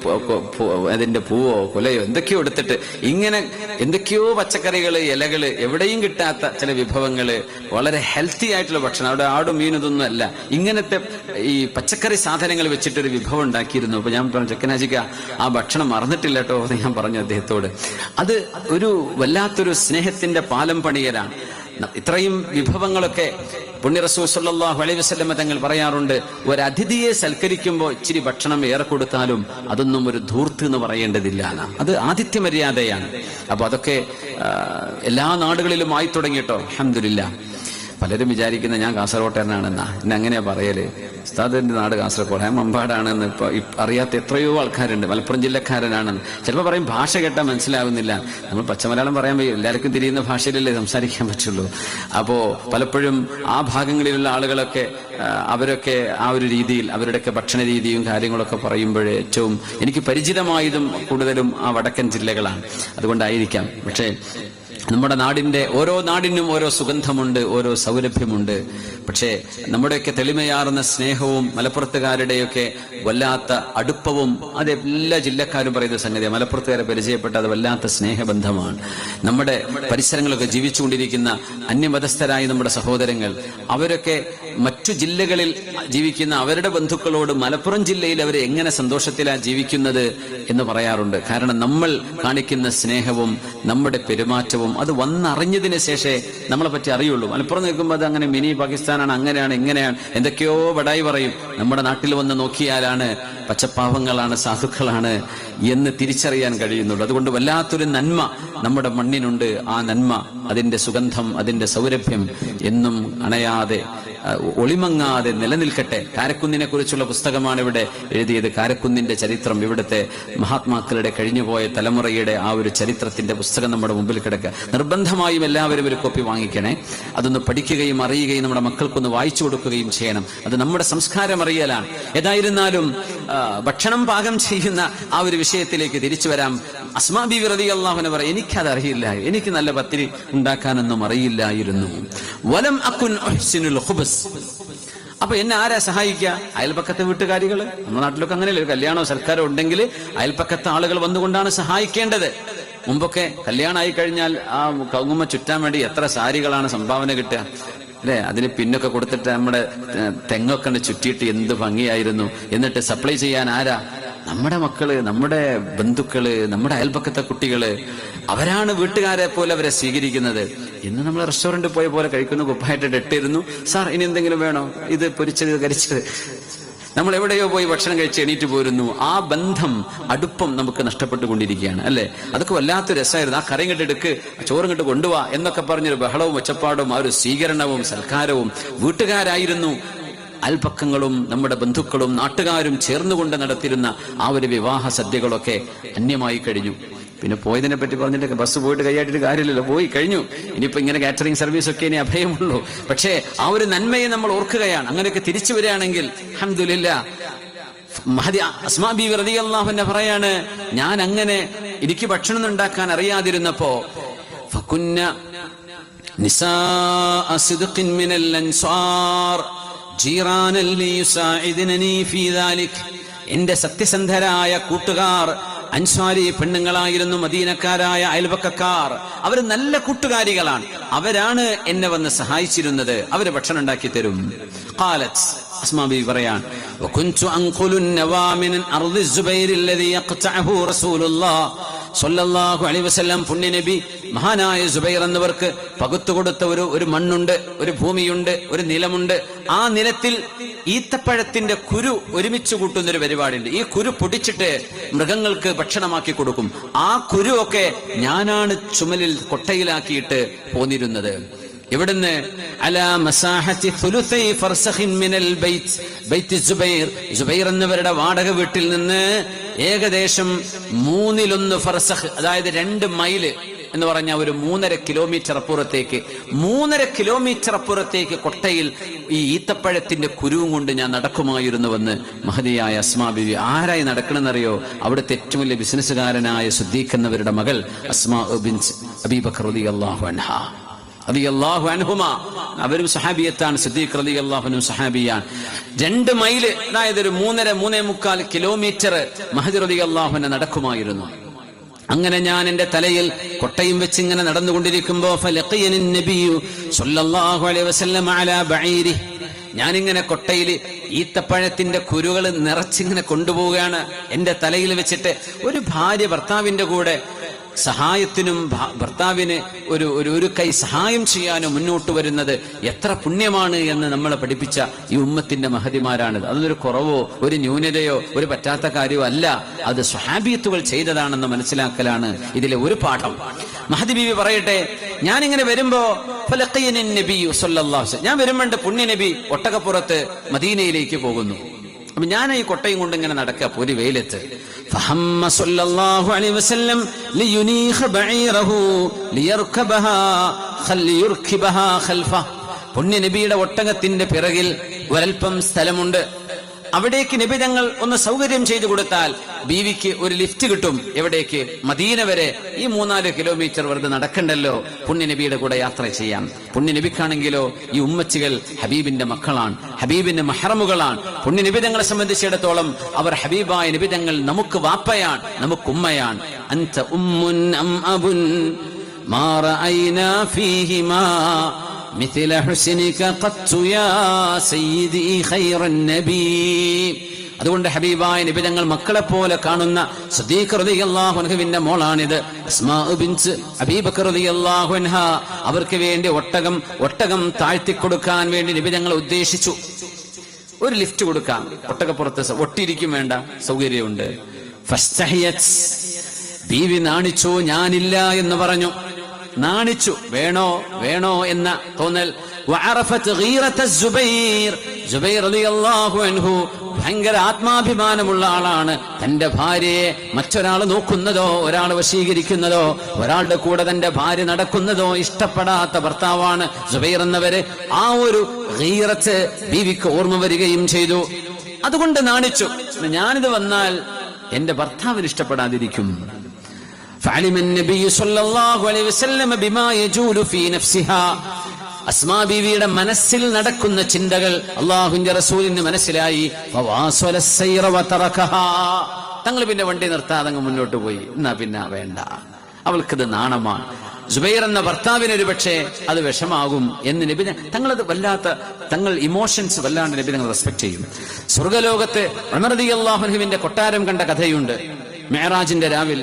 അതിന്റെ പൂവോ കൊലയോ എന്തൊക്കെയോ എടുത്തിട്ട് ഇങ്ങനെ എന്തൊക്കെയോ പച്ചക്കറികള്, ഇലകള്, എവിടെയും കിട്ടാത്ത ചില വിഭവങ്ങള്, വളരെ ഹെൽത്തി ആയിട്ടുള്ള ഭക്ഷണം. അവിടെ ആടും മീനും ഇതൊന്നും അല്ല, ഇങ്ങനത്തെ ഈ പച്ചക്കറി സാധനങ്ങൾ വെച്ചിട്ടൊരു വിഭവം ഉണ്ടാക്കിയിരുന്നു. അപ്പൊ ഞാൻ പറഞ്ഞു, ചെക്കനാജിക്ക ആ ഭക്ഷണം മറന്നിട്ടില്ല കേട്ടോ എന്ന് ഞാൻ പറഞ്ഞു അദ്ദേഹത്തോട്. അത് ഒരു വല്ലാത്തൊരു സ്നേഹത്തിന്റെ പാലം പണിയലാണ്. ഇത്രയും വിഭവങ്ങളൊക്കെ പുണ്യ റസൂൽ സല്ലല്ലാഹു അലൈഹി വസല്ലം തങ്ങൾ പറയാറുണ്ട്, ഒരു അതിഥിയെ സൽക്കരിക്കുമ്പോൾ ഇച്ചിരി ഭക്ഷണം ഏറെ കൊടുത്താലും അതൊന്നും ഒരു ധൂർത്ത് എന്ന് പറയേണ്ടതില്ല, അത് ആതിഥ്യ മര്യാദയാണ്. അപ്പൊ അതൊക്കെ എല്ലാ നാടുകളിലും ആയി തുടങ്ങിയിട്ടോ, അൽഹംദുലില്ലാഹ്. പലരും വിചാരിക്കുന്ന ഞാൻ കാസർകോട്ടുകാരനാണെന്നാ, എന്നെ അങ്ങനെയാ പറയല്. ഉസ്താദിന്റെ നാട് കാസർഗോഡ്, ഞാൻ മമ്പാടാണെന്ന് ഇപ്പൊ അറിയാത്ത എത്രയോ ആൾക്കാരുണ്ട്. മലപ്പുറം ജില്ലക്കാരനാണെന്ന് ചിലപ്പോൾ പറയും. ഭാഷ കേട്ടാൽ മനസ്സിലാവുന്നില്ല. നമ്മൾ പച്ചമലയാളം പറയാൻ വയ്യ, എല്ലാവർക്കും തിരിയുന്ന ഭാഷയിലല്ലേ സംസാരിക്കാൻ പറ്റുള്ളൂ. അപ്പോ പലപ്പോഴും ആ ഭാഗങ്ങളിലുള്ള ആളുകളൊക്കെ അവരൊക്കെ ആ ഒരു രീതിയിൽ അവരുടെയൊക്കെ ഭക്ഷണ രീതിയും കാര്യങ്ങളൊക്കെ പറയുമ്പോഴേ ഏറ്റവും എനിക്ക് പരിചിതമായതും കൂടുതലും ആ വടക്കൻ ജില്ലകളാണ്. അതുകൊണ്ടായിരിക്കാം. പക്ഷേ നമ്മുടെ നാടിന്റെ ഓരോ നാടിനും ഓരോ സുഗന്ധമുണ്ട്, ഓരോ സൗരഭ്യമുണ്ട്. പക്ഷേ നമ്മുടെയൊക്കെ തെളിമയാർന്ന സ്നേഹവും മലപ്പുറത്തുകാരുടെയൊക്കെ വല്ലാത്ത അടുപ്പവും അത് എല്ലാ ജില്ലക്കാരും പറയുന്ന സംഗതിയാണ്. മലപ്പുറത്തുകാരെ പരിചയപ്പെട്ട അത് വല്ലാത്ത സ്നേഹബന്ധമാണ്. നമ്മുടെ പരിസരങ്ങളൊക്കെ ജീവിച്ചുകൊണ്ടിരിക്കുന്ന അന്യമതസ്ഥരായ നമ്മുടെ സഹോദരങ്ങൾ, അവരൊക്കെ മറ്റു ജില്ലകളിൽ ജീവിക്കുന്ന അവരുടെ ബന്ധുക്കളോട് മലപ്പുറം ജില്ലയിൽ അവർ എങ്ങനെ സന്തോഷത്തിലാണ് ജീവിക്കുന്നത് എന്ന് പറയാറുണ്ട്. കാരണം നമ്മൾ കാണിക്കുന്ന സ്നേഹവും നമ്മുടെ പെരുമാറ്റവും അത് വന്നറിഞ്ഞതിന് ശേഷമേ നമ്മളെ പറ്റി അറിയുള്ളൂ. മലപ്പുറം നിൽക്കുമ്പോൾ അത് അങ്ങനെ മിനി പാകിസ്ഥാനാണ്, അങ്ങനെയാണ് ഇങ്ങനെയാണ് എന്തൊക്കെയോ ബടായി പറയും. നമ്മുടെ നാട്ടിൽ വന്ന് നോക്കിയാലാണ് പച്ചപ്പാവങ്ങളാണ്, സാധുക്കളാണ് എന്ന് തിരിച്ചറിയാൻ കഴിയുന്നുള്ളൂ. അതുകൊണ്ട് വല്ലാത്തൊരു നന്മ നമ്മുടെ മണ്ണിനുണ്ട്. ആ നന്മ, അതിന്റെ സുഗന്ധം, അതിന്റെ സൗരഭ്യം എന്നും അണയാതെ ഒളിമങ്ങാതെ നിലനിൽക്കട്ടെ. കാരക്കുന്നിനെ കുറിച്ചുള്ള പുസ്തകമാണ് ഇവിടെ എഴുതിയത്. കാരക്കുന്നിന്റെ ചരിത്രം, ഇവിടുത്തെ മഹാത്മാക്കളുടെ കഴിഞ്ഞുപോയ തലമുറയുടെ ആ ഒരു ചരിത്രത്തിന്റെ പുസ്തകം നമ്മുടെ മുമ്പിൽ കിടക്കുക. നിർബന്ധമായും എല്ലാവരും ഒരു കോപ്പി വാങ്ങിക്കണേ. അതൊന്ന് പഠിക്കുകയും അറിയുകയും നമ്മുടെ മക്കൾക്കൊന്ന് വായിച്ചു കൊടുക്കുകയും ചെയ്യണം. അത് നമ്മുടെ സംസ്കാരം അറിയലാണ്. ഏതായിരുന്നാലും ഭക്ഷണം പാകം ചെയ്യുന്ന ആ ഒരു വിഷയത്തിലേക്ക് തിരിച്ചു വരാം. അസ്മാ ബീവി റളിയല്ലാഹു അൻഹ പറയും, എനിക്കതറിയില്ല, എനിക്ക് നല്ല പത്തിരി ഉണ്ടാക്കാനൊന്നും അറിയില്ലായിരുന്നു. വലം അകുൻ ഉഹ്സിനുൽ ഖുബ്സ്. അപ്പൊ എന്നെ ആരാ സഹായിക്കുക? അയൽപക്കത്തെ വീട്ടുകാരികള്. നമ്മുടെ നാട്ടിലൊക്കെ അങ്ങനെയല്ലേ, ഒരു കല്യാണോ സൽക്കാരോ ഉണ്ടെങ്കിൽ അയൽപക്കത്തെ ആളുകൾ വന്നുകൊണ്ടാണ് സഹായിക്കേണ്ടത്. മുമ്പൊക്കെ കല്യാണമായി കഴിഞ്ഞാൽ ആ കൗങ്ങുമ്മ ചുറ്റാൻ വേണ്ടി എത്ര സാരികളാണ് സംഭാവന കിട്ടുക അല്ലെ? അതിന് പിന്നൊക്കെ കൊടുത്തിട്ട് നമ്മുടെ തെങ്ങൊക്കെ ചുറ്റിയിട്ട് എന്ത് ഭംഗിയായിരുന്നു. എന്നിട്ട് സപ്ലൈ ചെയ്യാൻ ആരാ? നമ്മുടെ മക്കള്, നമ്മുടെ ബന്ധുക്കള്, നമ്മുടെ അയൽപക്കത്തെ കുട്ടികള്. അവരാണ് വീട്ടുകാരെ പോലെ അവരെ സ്വീകരിക്കുന്നത്. ഇന്ന് നമ്മൾ റെസ്റ്റോറന്റിൽ പോയ പോലെ കഴിക്കുന്നു, കുപ്പായിട്ട് ഇട്ടിരുന്നു. സാർ ഇനി എന്തെങ്കിലും വേണോ? ഇത് പൊരിച്ചത്, കരിച്ചത്. നമ്മൾ എവിടെയോ പോയി ഭക്ഷണം കഴിച്ച് എണീറ്റ് പോരുന്നു. ആ ബന്ധം, അടുപ്പം നമുക്ക് നഷ്ടപ്പെട്ടുകൊണ്ടിരിക്കുകയാണ് അല്ലെ? അതൊക്കെ വല്ലാത്തൊരു രസമായിരുന്നു. ആ കറി ഇങ്ങോട്ട് എടുക്ക്, ചോറും ഇങ്ങോട്ട് കൊണ്ടുപോവാ എന്നൊക്കെ പറഞ്ഞൊരു ബഹളവും ഒച്ചപ്പാടും ആ ഒരു സ്വീകരണവും സൽക്കാരവും വീട്ടുകാരായിരുന്നു. അയൽപക്കങ്ങളും നമ്മുടെ ബന്ധുക്കളും നാട്ടുകാരും ചേർന്നുകൊണ്ട് നടത്തിയിരുന്ന ആ ഒരു വിവാഹ സദ്യകളൊക്കെ അന്യമായി കഴിഞ്ഞു. പിന്നെ പോയതിനെ പറ്റി പറഞ്ഞിട്ട് ബസ് പോയിട്ട് കൈയാട്ടിട്ട് കാര്യമില്ലല്ലോ, പോയി കഴിഞ്ഞു. ഇനിയിപ്പോ ഇങ്ങനെ കാറ്ററിംഗ് സർവീസ് ഒക്കെ ഇനി അഭയമുള്ളൂ. പക്ഷേ ആ ഒരു നന്മയെ നമ്മൾ ഓർക്കുകയാണ്. അങ്ങനെയൊക്കെ തിരിച്ചു വരികയാണെങ്കിൽ അൽഹംദുലില്ലാഹ്. മഹദി അസ്മാ ബീവി റളിയല്ലാഹു അൻഹ പറയാണ്, ഞാൻ അങ്ങനെ എനിക്ക് ഭക്ഷണം ഉണ്ടാക്കാൻ അറിയാതിരുന്നപ്പോ ഫകുന്ന നിസാഅ സിദ്ഖിൻ മിനൽ അൻസാർ ജീറാനൻ ലിയുസാഇദനനി ഫീ ദാലിക്. എന്റെ സത്യസന്ധരായ കൂട്ടുകാർ അൻസ്വാരി പെണ്ണുങ്ങളായിരുന്നു, മദീനക്കാരായ അയൽപക്കക്കാർ. അവർ നല്ല കൂട്ടുകാരികളാണ്. അവരാണ് എന്നെ വന്ന് സഹായിച്ചിരുന്നത്. അവര് ഭക്ഷണം ഉണ്ടാക്കി തരും. ഖാലത്ത് അസ്മാ ബീവി പറയാൻ, വകുൻതു അൻഖുലു നവാമിൻ അർദി സുബൈർ അല്ലദി യഖ്തഅഹു റസൂലുള്ളാഹ് സ്വല്ലല്ലാഹു അലൈഹി വസല്ലം. പുണ്യനബി മഹാനായ സുബൈർ എന്നവർക്ക് പകുത്തു കൊടുത്ത ഒരു മണ്ണുണ്ട്, ഒരു ഭൂമിയുണ്ട്, ഒരു നിലമുണ്ട്. ആ നിലത്തിൽ ഈത്തപ്പഴത്തിന്റെ കുരു ഒരുമിച്ച് കൂട്ടുന്ന ഒരു പരിപാടിയുണ്ട്. ഈ കുരു പൊടിച്ചിട്ട് മൃഗങ്ങൾക്ക് ഭക്ഷണമാക്കി കൊടുക്കും. ആ കുരു ഒക്കെ ഞാനാണ് ചുമലിൽ കൊട്ടയിലാക്കിയിട്ട് പോന്നിരുന്നത്. ഇവിടുന്ന് അലാ മസാഹത്തി സുലുസൈ ഫർസഖിൻ മിനൽ ബൈത്ത്, ബൈത്ത് സുബൈർ, സുബൈർ എന്നവരുടെ വാടക വീട്ടിൽ നിന്ന് ഏകദേശം 1/3 ഫർസഖ്, അതായത് 2 മൈല് എന്ന് പറഞ്ഞ ഒരു 3.5 കിലോമീറ്റർ അപ്പുറത്തേക്ക്, 3.5 കിലോമീറ്റർ അപ്പുറത്തേക്ക് കൊട്ടയിൽ ഈ ഈത്തപ്പഴത്തിന്റെ കുരുവും കൊണ്ട് ഞാൻ നടക്കുമായിരുന്നുവെന്ന് മഹദിയായ അസ്മാ ബീവി. ആരായി നടക്കണമെന്നറിയോ? അവിടുത്തെ ഏറ്റവും വലിയ ബിസിനസ്സുകാരനായ സിദ്ദീഖ് എന്നവരുടെ മകൾ അസ്മാ ബിൻത് അബീ ബക്കർ റളിയല്ലാഹു അൻഹാ റളിയല്ലാഹു അൻഹുമാ. അവരും സഹാബിയത്താണ്. സിദ്ദീഖ് റളിയല്ലാഹു അൻഹു സഹാബിയാണ്. 2 മൈല്, അതായത് ഒരു 3.5 കിലോമീറ്റർ മഹദി റളിയല്ലാഹു അൻഹു നടക്കുമായിരുന്നു. അങ്ങനെ ഞാൻ എന്റെ തലയിൽ കൊട്ടയും വെച്ച് ഇങ്ങനെ നടന്നുകൊണ്ടിരിക്കുമ്പോ ഫലഖിയനി നബിയു സ്വല്ലല്ലാഹു അലൈഹി വസല്ലം അലാ ബഈരിഹി. ഞാനിങ്ങനെ കൊട്ടയിൽ ഈത്തപ്പഴത്തിന്റെ കുരുകൾ നിറച്ചിങ്ങനെ കൊണ്ടുപോവുകയാണ് എന്റെ തലയിൽ വെച്ചിട്ട്. ഒരു ഭാര്യ ഭർത്താവിന്റെ കൂടെ സഹായത്തിനും ഭർത്താവിന് ഒരു കൈ സഹായം ചെയ്യാനും മുന്നോട്ട് വരുന്നത് എത്ര പുണ്യമാണ് എന്ന് നമ്മളെ പഠിപ്പിച്ച ഈ ഉമ്മത്തിന്റെ മഹതിമാരാണിത്. അതൊരു കുറവോ ഒരു ന്യൂനതയോ ഒരു പറ്റാത്ത കാര്യമോ അല്ല, അത് സ്വഹാബിയത്തുകൾ ചെയ്തതാണെന്ന് മനസ്സിലാക്കലാണ് ഇതിലെ ഒരു പാഠം. മഹദി ബീവി പറയട്ടെ, ഞാനിങ്ങനെ വരുമ്പോ ഞാൻ വരുമ്പോണ്ട് പുണ്യ നബി ഒട്ടകപ്പുറത്ത് മദീനയിലേക്ക് പോകുന്നു. അപ്പൊ ഞാൻ ഈ കൊട്ടയും കൊണ്ട് ഇങ്ങനെ നടക്കുക ഒരു വെയിലത്ത്. പുണ്യ നബിയുടെ ഒട്ടകത്തിന്റെ പിറകിൽ ഒരൽപ്പം സ്ഥലമുണ്ട്. അവിടേക്ക് നബി തങ്ങൾ ഒന്ന് സൗകര്യം ചെയ്തു കൊടുത്താൽ ബീവിക്ക് ഒരു ലിഫ്റ്റ് കിട്ടും. എവിടേക്ക്? മദീന വരെ. ഈ 3-4 കിലോമീറ്റർ വെറുതെ നടക്കണ്ടല്ലോ, പുണ്യ നബിയുടെ കൂടെ യാത്ര ചെയ്യാം. പുണ്യ നബിക്കാണെങ്കിലോ ഈ ഉമ്മച്ചികൾ ഹബീബിന്റെ മക്കളാണ്, ഹബീബിന്റെ മഹ്റമുകളാണ്. പുണ്യ നബി തങ്ങളെ സംബന്ധിച്ചിടത്തോളം അവർ ഹബീബായ നബി തങ്ങൾ നമുക്ക് വാപ്പയാണ്, നമുക്ക് ഉമ്മയാണ്. അൻത ഉമ്മുൻ അം അബുൻ മാ റഅയ്നാ ഫീഹിമാ مثل حسنك قط يا سيدي خير النبي. അതുകൊണ്ട് ഹബീബായ നബി തങ്ങൾ മക്കളെ പോലെ കാണുന്ന സിദ്ദീഖ് റളിയല്ലാഹു അൻഹുവിന്റെ മോളാണിത്, അസ്മാ ബിൻത് അബീ ബക്കർ റളിയല്ലാഹു അൻഹ. അവർക്ക് വേണ്ടി ഒട്ടകം താഴ്ത്തിക്കൊടുക്കാൻ വേണ്ടി നബി തങ്ങൾ ഉദ്ദേശിച്ചു. ഒരു ലിഫ്റ്റ് കൊടുക്കാം, ഒട്ടകപ്പുറത്ത് ഒട്ടിരിക്കും, വേണ്ട, സൗകര്യമുണ്ട്. ഫസ്തഹിയത്, ബീവി നാണിച്ചു, ഞാനില്ല എന്ന് പറഞ്ഞു. നാണിച്ചു, വേണോ എന്ന തോന്നൽ. സുബൈർ റളിയല്ലാഹു അൻഹു ഭയങ്കര ആത്മാഭിമാനമുള്ള ആളാണ്. തന്റെ ഭാര്യയെ മറ്റൊരാൾ നോക്കുന്നതോ ഒരാൾ വശീകരിക്കുന്നതോ ഒരാളുടെ കൂടെ തന്റെ ഭാര്യ നടക്കുന്നതോ ഇഷ്ടപ്പെടാത്ത ഭർത്താവാണ് സുബൈർ എന്നവര്. ആ ഒരു ഗീറത്ത് ബീവിക്ക് ഓർമ്മ വരികയും ചെയ്തു. അതുകൊണ്ട് നാണിച്ചു, ഞാനിത് വന്നാൽ എന്റെ ഭർത്താവിന് ഇഷ്ടപ്പെടാതിരിക്കും. فعلم النبي صلى الله عليه وسلم بما يجول في نفسها. അസ്മാ ബീവിയുടെ മനസ്സിൽ നടക്കുന്ന ചിന്തകൾ അല്ലാഹുവിന്റെ റസൂലിന് മനസ്സിലായി. ഫവാസല السير وتركها. തങ്ങൾ പിന്നെ വണ്ടി നിർത്താതെ അങ്ങ് മുന്നോട്ട് പോയി. എന്നാ പിന്നെ വേണ്ട, അവൾക്കത് നാണമാണ്. സുബൈർ എന്ന ഭർത്താവിന് ഒരു പക്ഷേ അത് വിഷമാകും എന്ന് നബി തങ്ങളത് തങ്ങൾ ഇമോഷൻസ് വല്ലാണ്ട് നബി തങ്ങൾ റെസ്പെക്ട് ചെയ്യും. സ്വർഗലോകത്ത് ഉമർ റളിയല്ലാഹു അൻഹുവിന്റെ കൊട്ടാരം കണ്ട കഥയുണ്ട്. മിഅ്റാജിന്റെ രാവിൽ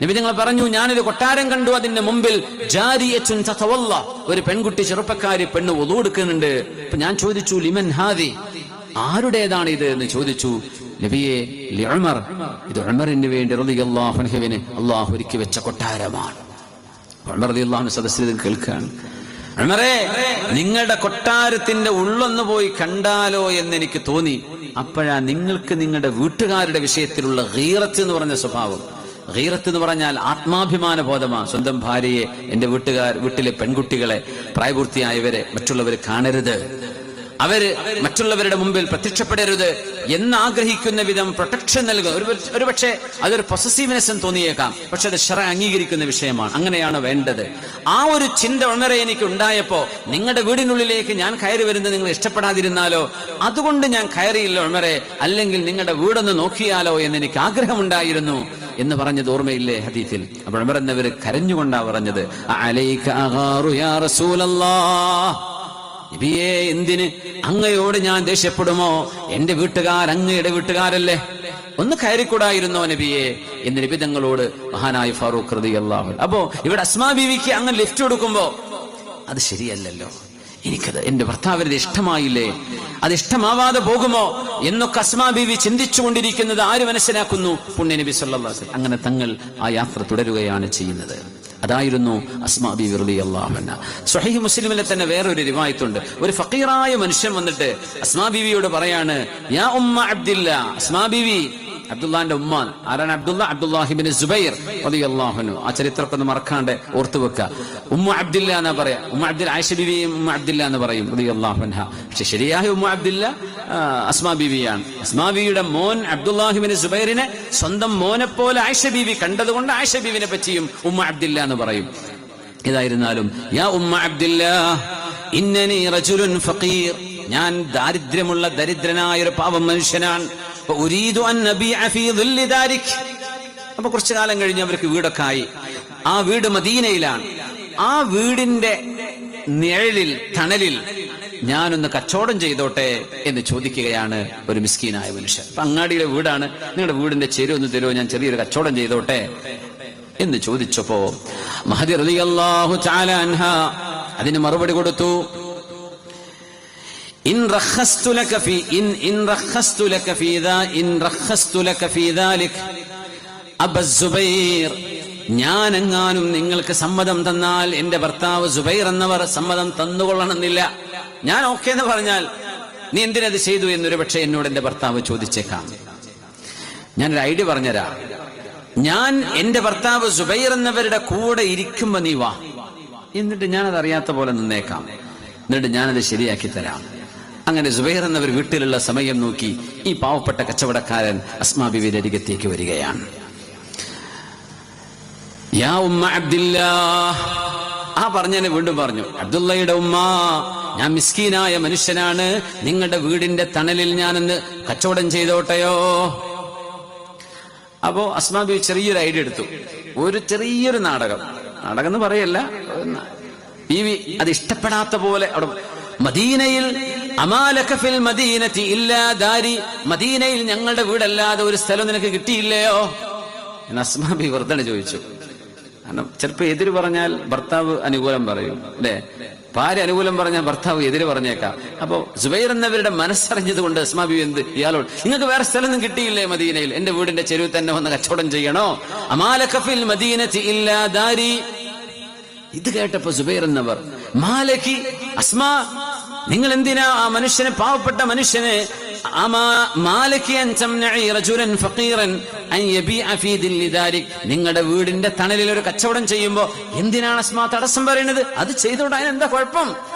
നബി തങ്ങൾ പറഞ്ഞു, ഞാനൊരു കൊട്ടാരം കണ്ടു, അതിന്റെ മുമ്പിൽ ജാരിയത്തുൻ തതവല്ല, ഒരു പെൺകുട്ടി ചെറുപ്പക്കാരി പെണ്ണ് വുളൂ എടുക്കുന്നുണ്ട്. അപ്പൊ ഞാൻ ചോദിച്ചു, ലിമൻ ഹാദി, ആരുടേതാണ് ഇത് എന്ന് ചോദിച്ചു. നബിയെ, ലിഉമർ, ഇത് ഉമറിന് വേണ്ടി റളിയല്ലാഹു അൻഹുവിന് അല്ലാഹു ഒരുക്കി വെച്ച കൊട്ടാരമാണ്. ഉമർ റളിയല്ലാഹു അൻഹു സദസ്സിൽ കേൾക്കാൻ, ഉമറേ, നിങ്ങളുടെ കൊട്ടാരത്തിന്റെ ഉള്ളൊന്ന് പോയി കണ്ടാലോ എന്ന് എനിക്ക് തോന്നി. അപ്പോഴാ നിങ്ങൾക്ക് നിങ്ങളുടെ വീട്ടുകാരുടെ വിഷയത്തിലുള്ള ഗീറത്ത് എന്ന് പറഞ്ഞ സ്വഭാവം. ഗീറത്ത് എന്ന് പറഞ്ഞാൽ ആത്മാഭിമാന ബോധമാണ്. സ്വന്തം ഭാര്യയെ, എന്റെ വീട്ടിലെ പെൺകുട്ടികളെ, പ്രായപൂർത്തിയായവരെ മറ്റുള്ളവർ കാണരുത്, അവര് മറ്റുള്ളവരുടെ മുമ്പിൽ പ്രത്യക്ഷപ്പെടരുത് എന്നാഗ്രഹിക്കുന്ന വിധം പ്രൊട്ടക്ഷൻ നൽകുക. ഒരുപക്ഷെ അതൊരു പൊസസീവ്നെസ് തോന്നിയേക്കാം, പക്ഷെ അത് ശറഅ അംഗീകരിക്കുന്ന വിഷയമാണ്. അങ്ങനെയാണ് വേണ്ടത്. ആ ഒരു ചിന്ത ഉണരെ എനിക്ക് ഉണ്ടായപ്പോ, നിങ്ങളുടെ വീടിനുള്ളിലേക്ക് ഞാൻ കയറി വരുന്നത് നിങ്ങൾ ഇഷ്ടപ്പെടാതിരുന്നാലോ, അതുകൊണ്ട് ഞാൻ കയറിയില്ല ഉമറേ, അല്ലെങ്കിൽ നിങ്ങളുടെ വീടൊന്ന് നോക്കിയാലോ എന്ന് എനിക്ക് ആഗ്രഹമുണ്ടായിരുന്നു എന്ന് പറഞ്ഞത് ഓർമ്മയില്ലേ ഹദീസിൽ? അപ്പോൾ ഉമർ എന്നവര് കരഞ്ഞുകൊണ്ടാ പറഞ്ഞത്, അലൈക അഗാറു യാ റസൂലല്ലാഹ്, നബിയേ, എന്തിന് അങ്ങയോട് ഞാൻ ദേഷ്യപ്പെടുമോ? എന്റെ വീട്ടുകാർ അങ്ങയുടെ വീട്ടുകാരല്ലേ, ഒന്ന് കയറിക്കൂടായിരുന്നോ നബിയെ എന്ന് നബി തങ്ങളോട് മഹാനായ ഫാറൂഖ് റളിയല്ലാഹു അൻഹു. അപ്പോ ഇവിടെ അസ്മാ ബീവിക്ക് അങ്ങ് ലിഫ്റ്റ് കൊടുക്കുമ്പോ അത് ശരിയല്ലല്ലോ, എനിക്കത് എന്റെ ഭർത്താവിന് ഇഷ്ടമായില്ലേ, അത് ഇഷ്ടമാവാതെ പോകുമോ എന്നൊക്കെ അസ്മാ ബീവി ചിന്തിച്ചുകൊണ്ടിരിക്കുന്നത് ആര് മനസ്സിലാക്കുന്നു? പുണ്യ നബി സല്ലല്ലാഹു അലൈഹി വസല്ലം. അങ്ങനെ തങ്ങൾ ആ യാത്ര തുടരുകയാണ് ചെയ്യുന്നത്. അതായിരുന്നു അസ്മാ ബീവി റളിയല്ലാഹു അൻഹ. സ്വഹീഹ് മുസ്ലിമിലെ തന്നെ വേറൊരു റിവായത്തുണ്ട്. ഒരു ഫഖീറായ മനുഷ്യൻ വന്നിട്ട് അസ്മാ ബീവിയോട് പറയാണ്, യാ ഉമ്മ അബ്ദില്ല, അസ്മാ ബീവി, അബ്ദുല്ലാന്റെ ഉമ്മ. ആരാണ് അബ്ദുല്ല? അബ്ദുല്ലാഹിബ്നു സുബൈർ റളിയല്ലാഹു അൻഹു. ആ ചരിത്രമൊക്കെ ഒന്ന് മറക്കാണ്ട് ഓർത്തു വെക്കുക. ഉമ്മ അബ്ദില്ല എന്നാ പറയാ. ഉമ്മ അബ്ദിൽ, ആയിഷ ബീവിയും ഉമ്മ അബ്ദില്ല എന്ന് പറയും റളിയല്ലാഹു അൻഹ. പക്ഷെ ശരിയായ ഉമ്മ അബ്ദില്ല അസ്മാ ബീവിയാണ്. അസ്മാ ബീവിയുടെ മോൻ അബ്ദുല്ലാഹിബ്നു സുബൈറിനെ സ്വന്തം മോനെ പോലെ ആയിഷ ബീവി കണ്ടതുകൊണ്ട് ആയിഷ ബീവിനെ പറ്റിയും ഉമ്മ അബ്ദില്ല എന്ന് പറയും. ഏതായിരുന്നാലും, യാ ഉമ്മ അബ്ദില്ല, ഇന്നനി റജുലുൻ ഫഖീർ, ഞാൻ ദരിദ്രനായ ഒരു പാവം മനുഷ്യനാണ്. അപ്പൊ കുറച്ചു കാലം കഴിഞ്ഞ് അവർക്ക് വീടൊക്കെ ആയി. ആ വീട് മദീനയിലാണ്. ആ വീടിന്റെ നിഴലിൽ, തണലിൽ ഞാനൊന്ന് കച്ചവടം ചെയ്തോട്ടെ എന്ന് ചോദിക്കുകയാണ് ഒരു മിസ്കീനായ മനുഷ്യൻ. അപ്പൊ അങ്ങാടിയിലെ വീടാണ്. നിങ്ങളുടെ വീടിന്റെ ചെരുവൊന്ന് തരുമോ, ഞാൻ ചെറിയൊരു കച്ചവടം ചെയ്തോട്ടെ. എന്ന് ചോദിച്ചപ്പോ മഹദി റളിയല്ലാഹു തആല അൻഹ അതിന് മറുപടി കൊടുത്തു, ഇൻ റഖസ്തു ലക ഫീ ദാലിക അബ സുബൈർ, ഞാനെങ്ങാനും നിങ്ങൾക്ക് സമ്മതം തന്നാൽ എന്റെ ഭർത്താവ് സുബൈർ എന്നവർ സമ്മതം തന്നുകൊള്ളണമെന്നില്ല. ഞാൻ ഓക്കെ എന്ന് പറഞ്ഞാൽ നീ എന്തിനത് ചെയ്തു എന്നൊരു പക്ഷേ എന്നോട് എന്റെ ഭർത്താവ് ചോദിച്ചേക്കാം. ഞാനൊരു ഐഡിയ പറഞ്ഞുതരാം. ഞാൻ എന്റെ ഭർത്താവ് സുബൈർ എന്നവരുടെ കൂടെ ഇരിക്കുമ്പോ നീ വാ, എന്നിട്ട് ഞാനത് അറിയാത്ത പോലെ നിന്നേക്കാം, എന്നിട്ട് ഞാനത് ശരിയാക്കി തരാം. അങ്ങനെ സുബൈർ എന്നവർ വീട്ടിലുള്ള സമയം നോക്കി ഈ പാവപ്പെട്ട കച്ചവടക്കാരൻ അസ്മാ ബീവിയുടെ അരികത്തേക്ക് വരികയാണ്. യാ ഉമ്മ അബ്ദില്ലാഹ്, ആ പറഞ്ഞതിനെ വീണ്ടും പറഞ്ഞു, അബ്ദുള്ളയുടെ ഉമ്മ, ഞാൻ മിസ്കീനായ മനുഷ്യനാണ്, നിങ്ങളുടെ വീടിന്റെ തണലിൽ ഞാനൊന്ന് കച്ചവടം ചെയ്തോട്ടെയോ? അപ്പോ അസ്മാ ബീവി ചെറിയൊരു ഐഡിയ എടുത്തു. ഒരു ചെറിയൊരു നാടകം എന്ന് പറയല്ല, ബീവി അത് ഇഷ്ടപ്പെടാത്ത പോലെ അവിടെ മദീനയിൽ അമാലക ഫിൽ മദീനതി ഇല്ലാ ദാരി, മദീനയിൽ ഞങ്ങളുടെ വീടല്ലാതെ ഒരു സ്ഥലം നിനക്ക് കിട്ടിയില്ലയോ എന്ന് അസ്മാ ബീവി വെറുതെ ചോദിച്ചു. കാരണം ചിലപ്പോ എതിര് പറഞ്ഞാൽ ഭർത്താവ് അനുകൂലം പറയും, അല്ലെ? ഭാര്യ അനുകൂലം പറഞ്ഞാൽ ഭർത്താവ് എതിര് പറഞ്ഞേക്കാം. അപ്പൊ സുബൈർ എന്നവരുടെ മനസ്സറിഞ്ഞത് കൊണ്ട് അസ്മാ ബീവി എന്ത് ഇയാളോട്, നിങ്ങൾക്ക് വേറെ സ്ഥലമൊന്നും കിട്ടിയില്ലേ മദീനയിൽ, എന്റെ വീടിന്റെ ചെരുവിൽ തന്നെ വന്ന് കച്ചവടം ചെയ്യണോ? അമാലക ഫിൽ മദീനതി ഇല്ലാ ദാരി. ഇത് കേട്ടപ്പോ സുബൈർ എന്നവർ, മാലക്കി അസ്മാ, നിങ്ങൾ എന്തിനാ ആ മനുഷ്യനെ, പാവപ്പെട്ട മനുഷ്യനെ, നിങ്ങളുടെ വീടിന്റെ തണലിൽ ഒരു കച്ചവടം ചെയ്യുമ്പോ എന്തിനാണ് അസ്മാ തടസ്സം പറയുന്നത്? അത് ചെയ്തോണ്ട് അതിനെന്താ കുഴപ്പം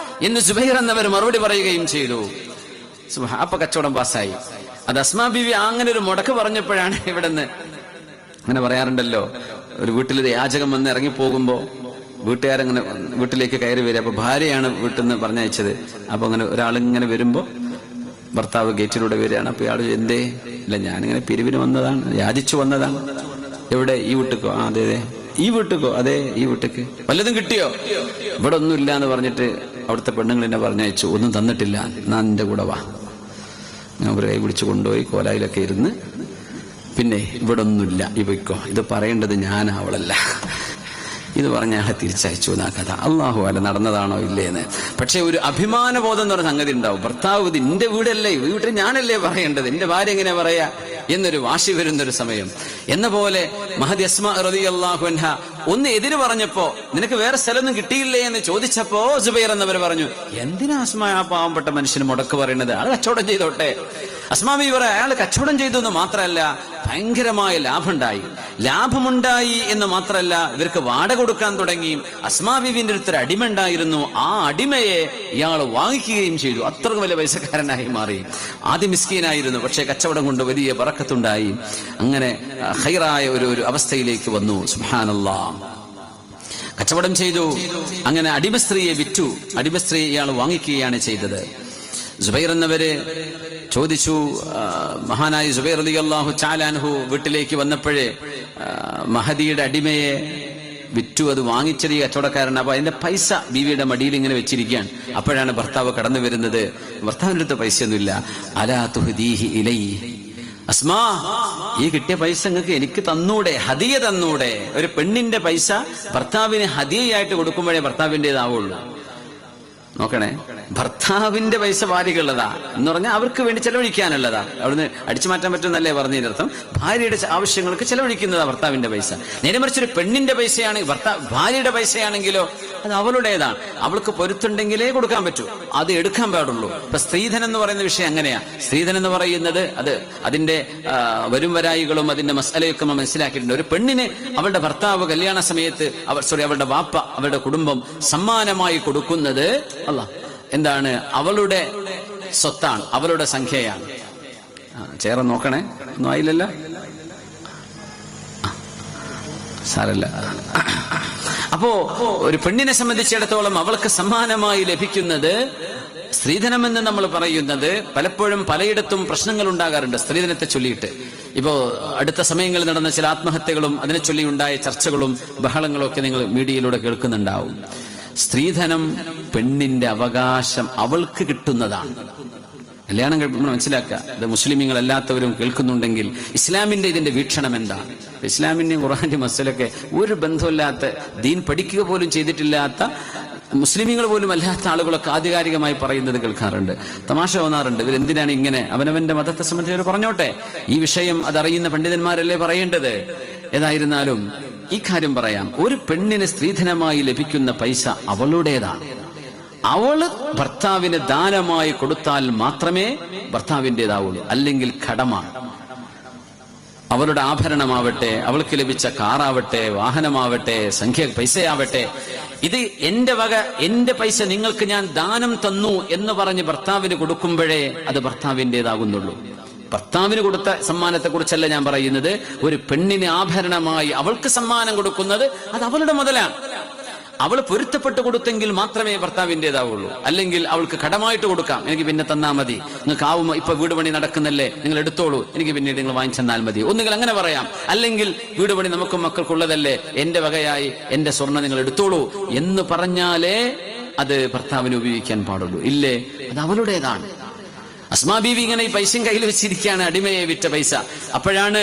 എന്ന് സുബൈർ എന്നവർ മറുപടി പറയുകയും ചെയ്തു. അപ്പൊ കച്ചവടം പാസ്സായി. അത് അസ്മാ ബീവി അങ്ങനെ ഒരു മുടക്ക് പറഞ്ഞപ്പോഴാണ് ഇവിടുന്ന് അങ്ങനെ പറയാറുണ്ടല്ലോ, ഒരു വീട്ടിലൊരു യാചകം വന്ന് ഇറങ്ങിപ്പോകുമ്പോ വീട്ടുകാരങ്ങനെ വീട്ടിലേക്ക് കയറി വരിക. അപ്പൊ ഭാര്യയാണ് വീട്ടിൽ നിന്ന് പറഞ്ഞയച്ചത്. അപ്പൊ അങ്ങനെ ഒരാളിങ്ങനെ വരുമ്പോ ഭർത്താവ് ഗേറ്റിലൂടെ വരികയാണ്. അപ്പൊ ഇയാൾ എന്തേ? ഇല്ല, ഞാനിങ്ങനെ പിരിവിന് വന്നതാണ്, യാചിച്ചു വന്നതാണ്. എവിടെ? ഈ വീട്ടിക്കോ? ആ അതെ അതെ. ഈ വീട്ടിക്കോ? അതെ ഈ വീട്ടിക്ക്. വല്ലതും കിട്ടിയോ? ഇവിടെ ഒന്നും ഇല്ല എന്ന് പറഞ്ഞിട്ട് അവിടുത്തെ പെണ്ണുങ്ങൾ എന്നെ പറഞ്ഞയച്ചു, ഒന്നും തന്നിട്ടില്ല, ഞാൻ എന്റെ കൂടെ വാ. ഞാൻ ഒരു കൈ പിടിച്ച് കൊണ്ടുപോയി കോലായിലൊക്കെ ഇരുന്ന്, പിന്നെ ഇവിടെ ഒന്നുമില്ല, ഇവയ്ക്കോ, ഇത് പറയേണ്ടത് ഞാൻ അവളല്ല, ഇത് പറഞ്ഞ അയാളെ തിരിച്ചയച്ചു എന്നാ കഥ. അള്ളാഹു അല്ല നടന്നതാണോ ഇല്ലേന്ന്. പക്ഷെ ഒരു അഭിമാനബോധം എന്ന് പറഞ്ഞ സംഗതി ഉണ്ടാവും. ഭർത്താവ് ഇത് എന്റെ വീടല്ലേ, ഈ വീട്ടിൽ ഞാനല്ലേ പറയേണ്ടത്, എന്റെ ഭാര്യ എങ്ങനെ പറയാ എന്നൊരു വാശി വരുന്നൊരു സമയം. എന്ന പോലെ മഹദി അസ്മാ റളിയല്ലാഹു അൻഹ ഒന്ന് എതിര് പറഞ്ഞപ്പോ, നിനക്ക് വേറെ സ്ഥലമൊന്നും കിട്ടിയില്ലേ എന്ന് ചോദിച്ചപ്പോ സുബൈർ എന്നവർ പറഞ്ഞു, എന്തിനാ അസ്മാ ആ പാവപ്പെട്ട മനുഷ്യന് മുടക്ക് പറയുന്നത്? ആള് കച്ചവടം ചെയ്തോട്ടെ. അസ്മാ ബീവി പറയാ, അയാൾ കച്ചവടം ചെയ്തു എന്ന് മാത്രമല്ല, ഭയങ്കരമായ ലാഭമുണ്ടായി എന്ന് മാത്രമല്ല, ഇവർക്ക് വാടക കൊടുക്കാൻ തുടങ്ങി. അസ്മാ ബീവിന്റെ അടുത്തൊരു അടിമ ഉണ്ടായിരുന്നു, ആ അടിമയെ ഇയാൾ വാങ്ങിക്കുകയും ചെയ്തു. അത്രക്കും വലിയ പൈസക്കാരനായി മാറി. ആദ്യം മിസ്കീനായിരുന്നു, പക്ഷെ കച്ചവടം കൊണ്ട് വലിയ ബറക്കത്തുണ്ടായി. അങ്ങനെ ഖൈറായ ഒരു അവസ്ഥയിലേക്ക് വന്നു. സുബ്ഹാനല്ലാഹ്. കച്ചവടം ചെയ്തു. അങ്ങനെ അടിമസ്ത്രീയെ വിറ്റു. അടിമസ്ത്രീയെ ഇയാൾ വാങ്ങിക്കുകയാണ് ചെയ്തത്. സുബൈർ എന്നവര് ചോദിച്ചു, മഹാനായ സുബൈർ റളിയല്ലാഹു തആല അൻഹു വീട്ടിലേക്ക് വന്നപ്പോഴേ മഹദിയുടെ അടിമയെ വിറ്റു, അത് വാങ്ങിച്ചത് ഈ കച്ചവടക്കാരൻ. അപ്പൊ അതിന്റെ പൈസ ബീവിയുടെ മടിയിൽ ഇങ്ങനെ വെച്ചിരിക്കുകയാണ്. അപ്പോഴാണ് ഭർത്താവ് കടന്നു വരുന്നത്. ഭർത്താവിന്റെ അടുത്ത് പൈസയൊന്നുമില്ല. അലാ തുഹ്ദീഹി ഇലൈഹി, അസ്മാ, ഈ കിട്ടിയ പൈസ നിങ്ങൾക്ക് എനിക്ക് തന്നൂടെ, ഹദിയ തന്നൂടെ? ഒരു പെണ്ണിന്റെ പൈസ ഭർത്താവിന് ഹദിയയായിട്ട് കൊടുക്കുമ്പോഴേ ഭർത്താവിൻ്റെതാവുള്ളൂ. നോക്കണേ, ഭർത്താവിന്റെ പൈസ ഭാര്യക്കുള്ളതാ എന്ന് പറഞ്ഞാൽ അവർക്ക് വേണ്ടി ചെലവഴിക്കാനുള്ളതാ. അവിടുന്ന് അടിച്ചു മാറ്റാൻ പറ്റുമെന്നല്ലേ പറഞ്ഞതിന്റെ അർത്ഥം. ഭാര്യയുടെ ആവശ്യങ്ങൾക്ക് ചെലവഴിക്കുന്നതാ ഭർത്താവിന്റെ പൈസ. നേരെ മറിച്ച് ഒരു പെണ്ണിന്റെ പൈസയാണെങ്കിൽ, ഭാര്യയുടെ പൈസയാണെങ്കിലോ അത് അവളുടേതാണ്. അവൾക്ക് പൊരുത്തുണ്ടെങ്കിലേ കൊടുക്കാൻ പറ്റൂ, അത് എടുക്കാൻ പാടുള്ളൂ. ഇപ്പൊ സ്ത്രീധനം എന്ന് പറയുന്ന വിഷയം അങ്ങനെയാ. സ്ത്രീധനം എന്ന് പറയുന്നത് അതിന്റെ വരും വരായികളും അതിന്റെ മസാലയൊക്കെ നമ്മൾ മനസ്സിലാക്കിയിട്ടുണ്ട്. ഒരു പെണ്ണിന് അവളുടെ ഭർത്താവ് കല്യാണ സമയത്ത് അവളുടെ വാപ്പ, അവളുടെ കുടുംബം സമ്മാനമായി കൊടുക്കുന്നത് എന്താണ്? അവളുടെ സ്വത്താണ്, അവളുടെ സംഖ്യയാണ്. ചേർന്ന് നോക്കണേ, ഒന്നും ആയില്ലല്ലോ, സാരല്ല. അപ്പോ ഒരു പെണ്ണിനെ സംബന്ധിച്ചിടത്തോളം അവൾക്ക് സമ്മാനമായി ലഭിക്കുന്നത് സ്ത്രീധനം എന്ന് നമ്മൾ പറയുന്നത് പലപ്പോഴും പലയിടത്തും പ്രശ്നങ്ങൾ ഉണ്ടാകാറുണ്ട് സ്ത്രീധനത്തെ ചൊല്ലിയിട്ട്. ഇപ്പോ അടുത്ത സമയങ്ങളിൽ നടന്ന ചില ആത്മഹത്യകളും അതിനെ ചൊല്ലി ഉണ്ടായ ചർച്ചകളും ബഹളങ്ങളും ഒക്കെ നിങ്ങൾ മീഡിയയിലൂടെ കേൾക്കുന്നുണ്ടാവും. സ്ത്രീധനം പെണ്ണിന്റെ അവകാശം, അവൾക്ക് കിട്ടുന്നതാണ്. കല്യാണം കഴിക്കുമ്പോൾ മനസ്സിലാക്കുക, ഇത് മുസ്ലിമീങ്ങളല്ലാത്തവരും കേൾക്കുന്നുണ്ടെങ്കിൽ ഇസ്ലാമിന്റെ ഇതിന്റെ വീക്ഷണം എന്താണ്. ഇസ്ലാമിന്റെയും ഖുർആന്റെയും മസലൊക്കെ ഒരു ബന്ധമില്ലാത്ത, ദീൻ പഠിക്കുക പോലും ചെയ്തിട്ടില്ലാത്ത, മുസ്ലിമീങ്ങൾ പോലും അല്ലാത്ത ആളുകളൊക്കെ ആധികാരികമായി പറയുന്നത് കേൾക്കാറുണ്ട്. തമാശ തോന്നാറുണ്ട്, ഇവരെന്തിനാണ് ഇങ്ങനെ, അവനവന്റെ മതത്തെ സംബന്ധിച്ച് അവർ പറഞ്ഞോട്ടെ, ഈ വിഷയം അതറിയുന്ന പണ്ഡിതന്മാരല്ലേ പറയേണ്ടത്. ഏതായിരുന്നാലും ഈ കാര്യം പറയാം, ഒരു പെണ്ണിന് സ്ത്രീധനമായി ലഭിക്കുന്ന പൈസ അവളുടേതാണ്. അവള് ഭർത്താവിന് ദാനമായി കൊടുത്താൽ മാത്രമേ ഭർത്താവിൻ്റെതാവുള്ളൂ, അല്ലെങ്കിൽ കടമാണ്. അവളുടെ ആഭരണമാവട്ടെ, അവൾക്ക് ലഭിച്ച കാറാവട്ടെ, വാഹനമാവട്ടെ, പൈസയാവട്ടെ, ഇത് എന്റെ വക, എന്റെ പൈസ നിങ്ങൾക്ക് ഞാൻ ദാനം തന്നു എന്ന് പറഞ്ഞ് ഭർത്താവിന് കൊടുക്കുമ്പോഴേ അത് ഭർത്താവിൻ്റെതാകുന്നുള്ളൂ. ഭർത്താവിന് കൊടുത്ത സമ്മാനത്തെ കുറിച്ചല്ല ഞാൻ പറയുന്നത്. ഒരു പെണ്ണിന് ആഭരണമായി അവൾക്ക് സമ്മാനം കൊടുക്കുന്നത് അത് അവളുടെ മുതലാണ്. അവൾ പൊരുത്തപ്പെട്ട് കൊടുത്തെങ്കിൽ മാത്രമേ ഭർത്താവിൻ്റെതാവുള്ളൂ. അല്ലെങ്കിൽ അവൾക്ക് കടമായിട്ട് കൊടുക്കാം, എനിക്ക് പിന്നെ തന്നാ മതി, നിങ്ങൾക്ക് ആവുമോ, ഇപ്പൊ വീട് പണി നടക്കുന്നല്ലേ, നിങ്ങൾ എടുത്തോളൂ, എനിക്ക് പിന്നീട് നിങ്ങൾ വാങ്ങിച്ചെന്നാൽ മതി, ഒന്നുകിൽ അങ്ങനെ പറയാം. അല്ലെങ്കിൽ വീട് പണി നമുക്കും മക്കൾക്കുള്ളതല്ലേ, എന്റെ വകയായി എന്റെ സ്വർണ്ണം നിങ്ങൾ എടുത്തോളൂ എന്ന് പറഞ്ഞാലേ അത് ഭർത്താവിന് ഉപയോഗിക്കാൻ പാടുള്ളൂ. ഇല്ലേ, അത് അവളുടേതാണ്. അസ്മാ ബീവി ഇങ്ങനെ ഈ പൈസയും കയ്യിൽ വെച്ചിരിക്കുകയാണ്, അടിമയെ വിറ്റ പൈസ. അപ്പോഴാണ്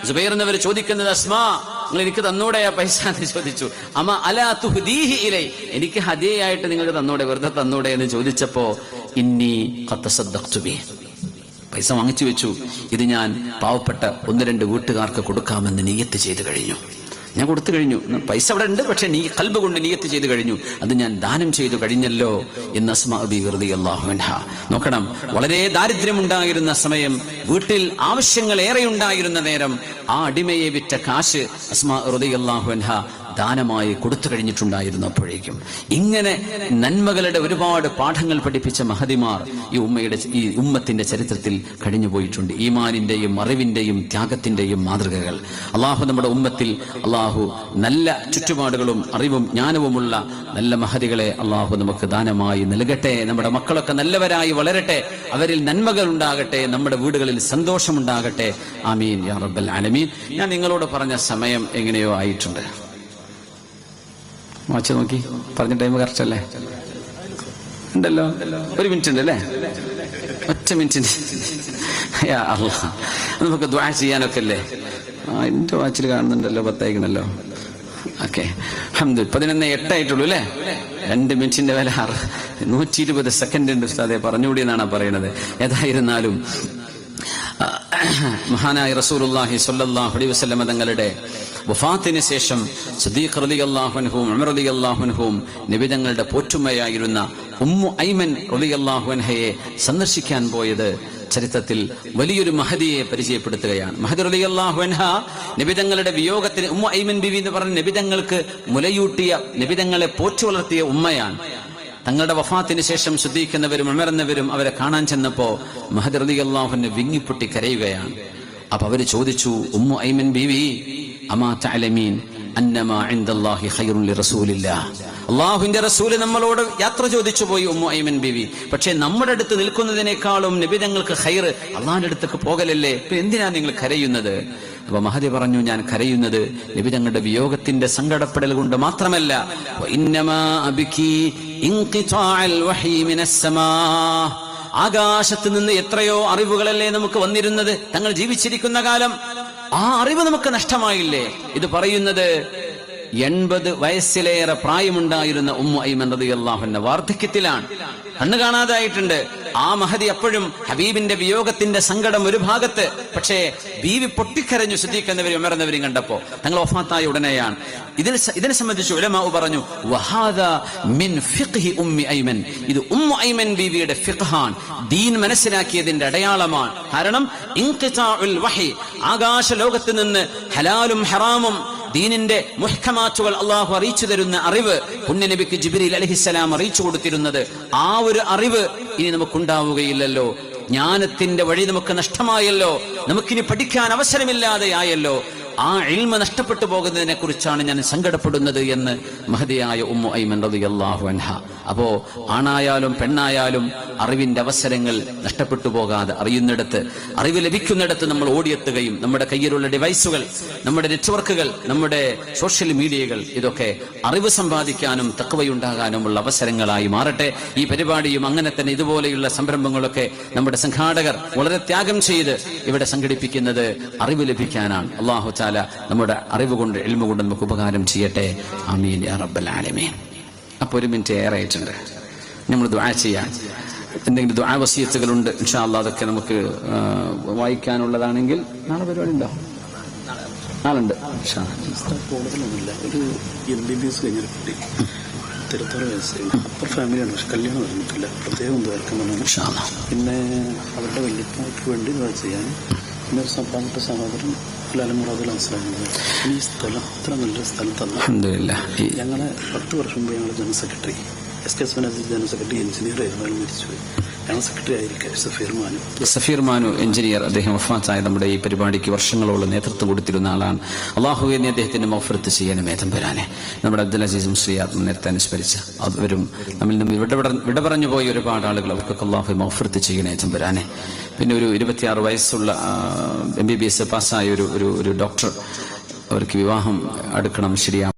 സുബൈർ എന്നവർ ചോദിക്കുന്നത്, അസ്മാ നിങ്ങൾ എനിക്ക് തന്നൂടെ ആ പൈസ എന്ന് ചോദിച്ചു. അമ്മ അലാ തുഹ്ദീഹി ഇലൈ, എനിക്ക് ഹദിയയായിട്ട് നിങ്ങൾക്ക് തന്നൂടെ, വെറുതെ തന്നൂടെ എന്ന് ചോദിച്ചപ്പോ, ഇന്നി ഖദ് തസദ്ദഖ്തു ബിഹി, പൈസ വാങ്ങിച്ചു വെച്ചു, ഇത് ഞാൻ പാവപ്പെട്ട 1-2 വീട്ടുകാർക്ക് കൊടുക്കാമെന്ന് നിയ്യത്ത് ചെയ്തു കഴിഞ്ഞു, ഞാൻ കൊടുത്തു കഴിഞ്ഞു. പൈസ അവിടെ ഉണ്ട്, പക്ഷെ നീ ഖൽബ് കൊണ്ട് നിയ്യത്ത് ചെയ്തു കഴിഞ്ഞു, അത് ഞാൻ ദാനം ചെയ്തു കഴിഞ്ഞല്ലോ എന്ന് അസ്മാ ബീവി റളിയല്ലാഹു അൻഹ. നോക്കണം, വളരെ ദാരിദ്ര്യമുണ്ടായിരുന്ന സമയം, വീട്ടിൽ ആവശ്യങ്ങൾ ഏറെ ഉണ്ടായിരുന്ന നേരം, ആ അടിമയെ വിറ്റ കാശ് അസ്മാ റളിയല്ലാഹു അൻഹ ദാനമായി കൊടുത്തു കഴിഞ്ഞിട്ടുണ്ടായിരുന്നു. അപ്പോഴേക്കും ഇങ്ങനെ നന്മകളുടെ ഒരുപാട് പാഠങ്ങൾ പഠിപ്പിച്ച മഹതിമാർ ഈ ഉമ്മത്തിന്റെ ചരിത്രത്തിൽ കഴിഞ്ഞുപോയിട്ടുണ്ട്. ഈമാനിന്റെയും അറിവിന്റെയും ത്യാഗത്തിന്റെയും മാതൃകകൾ. അള്ളാഹു നമ്മുടെ ഉമ്മത്തിൽ നല്ല ചുറ്റുപാടുകളും അറിവും ജ്ഞാനവുമുള്ള നല്ല മഹതികളെ അള്ളാഹു നമുക്ക് ദാനമായി നൽകട്ടെ. നമ്മുടെ മക്കളൊക്കെ നല്ലവരായി വളരട്ടെ, അവരിൽ നന്മകൾ ഉണ്ടാകട്ടെ, നമ്മുടെ വീടുകളിൽ സന്തോഷമുണ്ടാകട്ടെ. ആമീൻ യാ റബ്ബൽ ആലമീൻ. ഞാൻ നിങ്ങളോട് പറഞ്ഞ സമയം എങ്ങനെയോ ആയിട്ടുണ്ട്. വാച്ച് നോക്കി, പറഞ്ഞ ടൈം കറക്റ്റ് അല്ലേ? ഉണ്ടല്ലോ, 1 മിനിറ്റ് ഉണ്ട് അല്ലേ? ഒറ്റ മിനിറ്റിന് നമുക്ക് ദുആ ചെയ്യാനൊക്കെ അല്ലേ? എന്റെ വാച്ചിൽ കാണുന്നുണ്ടല്ലോ, 10 ആയിക്കണല്ലോ. ഓക്കെ, അൽഹംദുലില്ലാഹ്. 11:08 ആയിട്ടുള്ളൂ അല്ലേ? 2 മിനിറ്റിന്റെ വില 120 സെക്കൻഡ് ഉണ്ട് ഉസ്താദെ, പറഞ്ഞുകൂടി എന്നാണ് പറയുന്നത്. ഏതായിരുന്നാലും മഹാനായ റസൂലുള്ളാഹി സ്വല്ലല്ലാഹു അലൈഹി വസല്ലം തങ്ങളുടെ വഫാത്തിന് ശേഷം സിദ്ദീഖ് റളിയല്ലാഹു അൻഹുവും ഉമർ റളിയല്ലാഹു അൻഹുവും നബി തങ്ങളുടെ പോറ്റുമ്മയായിരുന്ന ഉമ്മു ഐമൻ റളിയല്ലാഹു അൻഹയെ സന്ദർശിക്കാൻ പോയത് ചരിത്രത്തിൽ വലിയൊരു മഹദിയെ പരിചയപ്പെടുത്തുകയാണ്. മഹദി റളിയല്ലാഹു അൻഹ നബി തങ്ങളുടെ വിയോഗത്തിന്, ഉമ്മു ഐമൻ ബിവി എന്ന് പറഞ്ഞ നബി തങ്ങൾക്ക് മുലയൂട്ടിയ, നബി തങ്ങളെ പോറ്റു വളർത്തിയ ഉമ്മയാണ്. തങ്ങളുടെ വഫാത്തിന് ശേഷം സിദ്ദീഖ് ഉമർ എന്നവരും അവരെ കാണാൻ ചെന്നപ്പോ മഹദി റളിയല്ലാഹു അൻഹു വിങ്ങിപ്പൊട്ടി കരയുകയാണ്. അപ്പൊ അവര് ചോദിച്ചു, ഉമ്മു ഐമൻ ബീവി, അമാ തഅലമീൻ അന്നമാ ഇൻദല്ലാഹി ഖൈറുൻ ലിറസൂലില്ലാഹ്, അല്ലാഹുവിന്റെ റസൂൽ നമ്മളോട് യാത്ര ചോദിച്ചു പോയി ഉമ്മു ഐമൻ ബീവി, പക്ഷേ നമ്മുടെ അടുത്ത് നിൽക്കുന്നതിനേക്കാളും നബി തങ്ങൾക്ക് ഖൈർ അള്ളാഹിന്റെ അടുത്തേക്ക് പോകലല്ലേ, ഇപ്പൊ എന്തിനാ നിങ്ങൾ കരയുന്നത്? അപ്പൊ മഹദി പറഞ്ഞു, ഞാൻ കരയുന്നത് നബി തങ്ങളുടെ വിയോഗത്തിന്റെ സങ്കടപ്പെടൽ കൊണ്ട് മാത്രമല്ല, ഇന്നമാ അബ്കി ഇൻഖിതാഅൽ വഹീ മിനസ് സമാ, ആകാശത്ത് നിന്ന് എത്രയോ അറിവുകളല്ലേ നമുക്ക് വന്നിരുന്നത് തങ്ങൾ ജീവിച്ചിരിക്കുന്ന കാലം, ആ അറിവ് നമുക്ക് നഷ്ടമായില്ലേ? ഇത് പറയുന്നത് 80 വയസ്സിലേറെ പ്രായമുണ്ടായിരുന്ന ഉമ്മു ഐമൻ റളിയല്ലാഹു അൻഹ വാർദ്ധക്യത്തിലാണ്, കണ്ണു കാണാതായിട്ടുണ്ട്. ആ മഹദി അപ്പോഴും ഹബീബിന്റെ വിയോഗത്തിന്റെ സങ്കടം ഒരു ഭാഗത്ത്, പക്ഷേ ബീവി പൊട്ടിക്കരഞ്ഞു സിദ്ദീഖ് എന്നവരും ഉമർ എന്നവരും കണ്ടപ്പോ. തങ്ങൾ വഫാത്തായ ഉടനെയാണ്. ഇതിനെ സംബന്ധിച്ച് ഉലമാ പറഞ്ഞു, വഹാദാ മിൻ ഫിഖ്ഹി ഉമ്മി ഐമൻ, ഇത് ഉമ്മു ഐമൻ ബീവിയുടെ ഫിഖ്ഹാൻ, ദീൻ മനസ്സിലാക്കിയതിന്റെ അടയാളമാണ്. കാരണം ഇൻഖിതാഉൽ വഹി, ആകാശ ലോകത്ത് നിന്ന് ഹലാലും ഹറാമും ദീനിന്റെ മുഹ്കമാറ്റുകൾ അള്ളാഹു അറിയിച്ചു തരുന്ന അറിവ് പുണ്യനബിക്ക് ജിബ്രീൽ അലൈഹിസ്സലാം അറിയിച്ചു കൊടുത്തിരുന്നത്, ആ ഒരു അറിവ് ഇനി നമുക്കുണ്ടാവുകയില്ലല്ലോ. ജ്ഞാനത്തിന്റെ വഴി നമുക്ക് നഷ്ടമായല്ലോ, നമുക്കിനി പഠിക്കാൻ അവസരമില്ലാതെ ആയല്ലോ. ആ ഇൽമ നഷ്ടപ്പെട്ടു പോകുന്നതിനെ കുറിച്ചാണ് ഞാൻ സങ്കടപ്പെടുന്നത് എന്ന് മഹദിയായ ഉമ്മു ഐമൻ റളിയല്ലാഹു അൻഹ. അപ്പോ ആണായാലും പെണ്ണായാലും അറിവിന്റെ അവസരങ്ങൾ നഷ്ടപ്പെട്ടു പോകാതെ അറിയുന്നിടത്ത്, അറിവ് ലഭിക്കുന്നിടത്ത് നമ്മൾ ഓടിയെത്തുകയും നമ്മുടെ കയ്യിലുള്ള ഡിവൈസുകൾ, നമ്മുടെ നെറ്റ്വർക്കുകൾ, നമ്മുടെ സോഷ്യൽ മീഡിയകൾ ഇതൊക്കെ അറിവ് സമ്പാദിക്കാനും തഖ്വയുണ്ടാകാനുമുള്ള അവസരങ്ങളായി മാറട്ടെ. ഈ പരിപാടിയും അങ്ങനെ തന്നെ ഇതുപോലെയുള്ള സംരംഭങ്ങളൊക്കെ നമ്മുടെ സംഘാടകർ വളരെ ത്യാഗം ചെയ്ത് ഇവിടെ സംഘടിപ്പിക്കുന്നത് അറിവ് ലഭിക്കാനാണ്. അല്ലാഹു തആല നമ്മുടെ അറിവ് കൊണ്ട്, ഇൽമു കൊണ്ട് നമുക്ക് ഉപകാരം ചെയ്യട്ടെ. ആമീൻ യാ റബ്ബൽ ആലമീൻ. അപ്പോൾ 1 മിനിറ്റ് ഏറെ ആയിട്ടുണ്ട്. നമ്മൾ ദുആ ചെയ്യാം. എന്തെങ്കിലും ദുആ വസിയത്തുകളുണ്ട് ഇൻഷാ അല്ലാഹ്, അതൊക്കെ നമുക്ക് വായിക്കാനുള്ളതാണെങ്കിൽ നാളെ പരിപാടി ഉണ്ടോ? നാളെ ഉണ്ട്. കൂടുതലൊന്നുമില്ല. ഒരു MBBS കഴിഞ്ഞൊരു കുട്ടി, 36 വയസ്സായി, അപ്പർ ഫാമിലിയാണ്, പക്ഷെ കല്യാണം കഴിഞ്ഞിട്ടില്ല. പ്രത്യേകം ദ്വാരക്കണം. പിന്നെ അവരുടെ വല്യപ്പയ്ക്ക് വേണ്ടി ചെയ്യാൻ പിന്നെ ഒരു പാവപ്പെട്ട സഹോദരൻ ലാലമുറാദുൽ അൻസാറുണ്ട്. ഈ സ്ഥലം അത്ര നല്ലൊരു സ്ഥലം തന്നെ. ഞങ്ങളെ 10 വർഷം മുമ്പ് ഞങ്ങളുടെ general secretary SKS general secretary engineer ആയിരുന്നു, അയാൾ മരിച്ചുപോയി. ഞങ്ങൾ സെക്രട്ടറി ആയിരിക്കും സഫീർ മാനു എഞ്ചിനീയർ. അദ്ദേഹം വഫാത്തായ നമ്മുടെ ഈ പരിപാടിക്ക് വർഷങ്ങളോളം നേതൃത്വം കൊടുത്തിരുന്ന ആളാണ്. അള്ളാഹുവെ നീ അദ്ദേഹത്തിന്റെ മഗ്ഫിറത്ത് ചെയ്യാനും തമ്പുരാനെ. നമ്മുടെ അബ്ദുൽ അസീസ് മുസ്ലിയാർ നേരത്തെ അനുസ്മരിച്ച അവരും നമ്മിൽ നിന്ന് വിട പറഞ്ഞു പോയ ഒരുപാട് ആളുകൾ, അവർക്കൊക്കെ അള്ളാഹു മഗ്ഫിറത്ത് ചെയ്യണേ തമ്പുരാനെ. പിന്നെ ഒരു 26 വയസ്സുള്ള MBBS പാസ്സായ ഒരു ഡോക്ടർ, അവർക്ക് വിവാഹം അടുക്കണം, ശരിയാ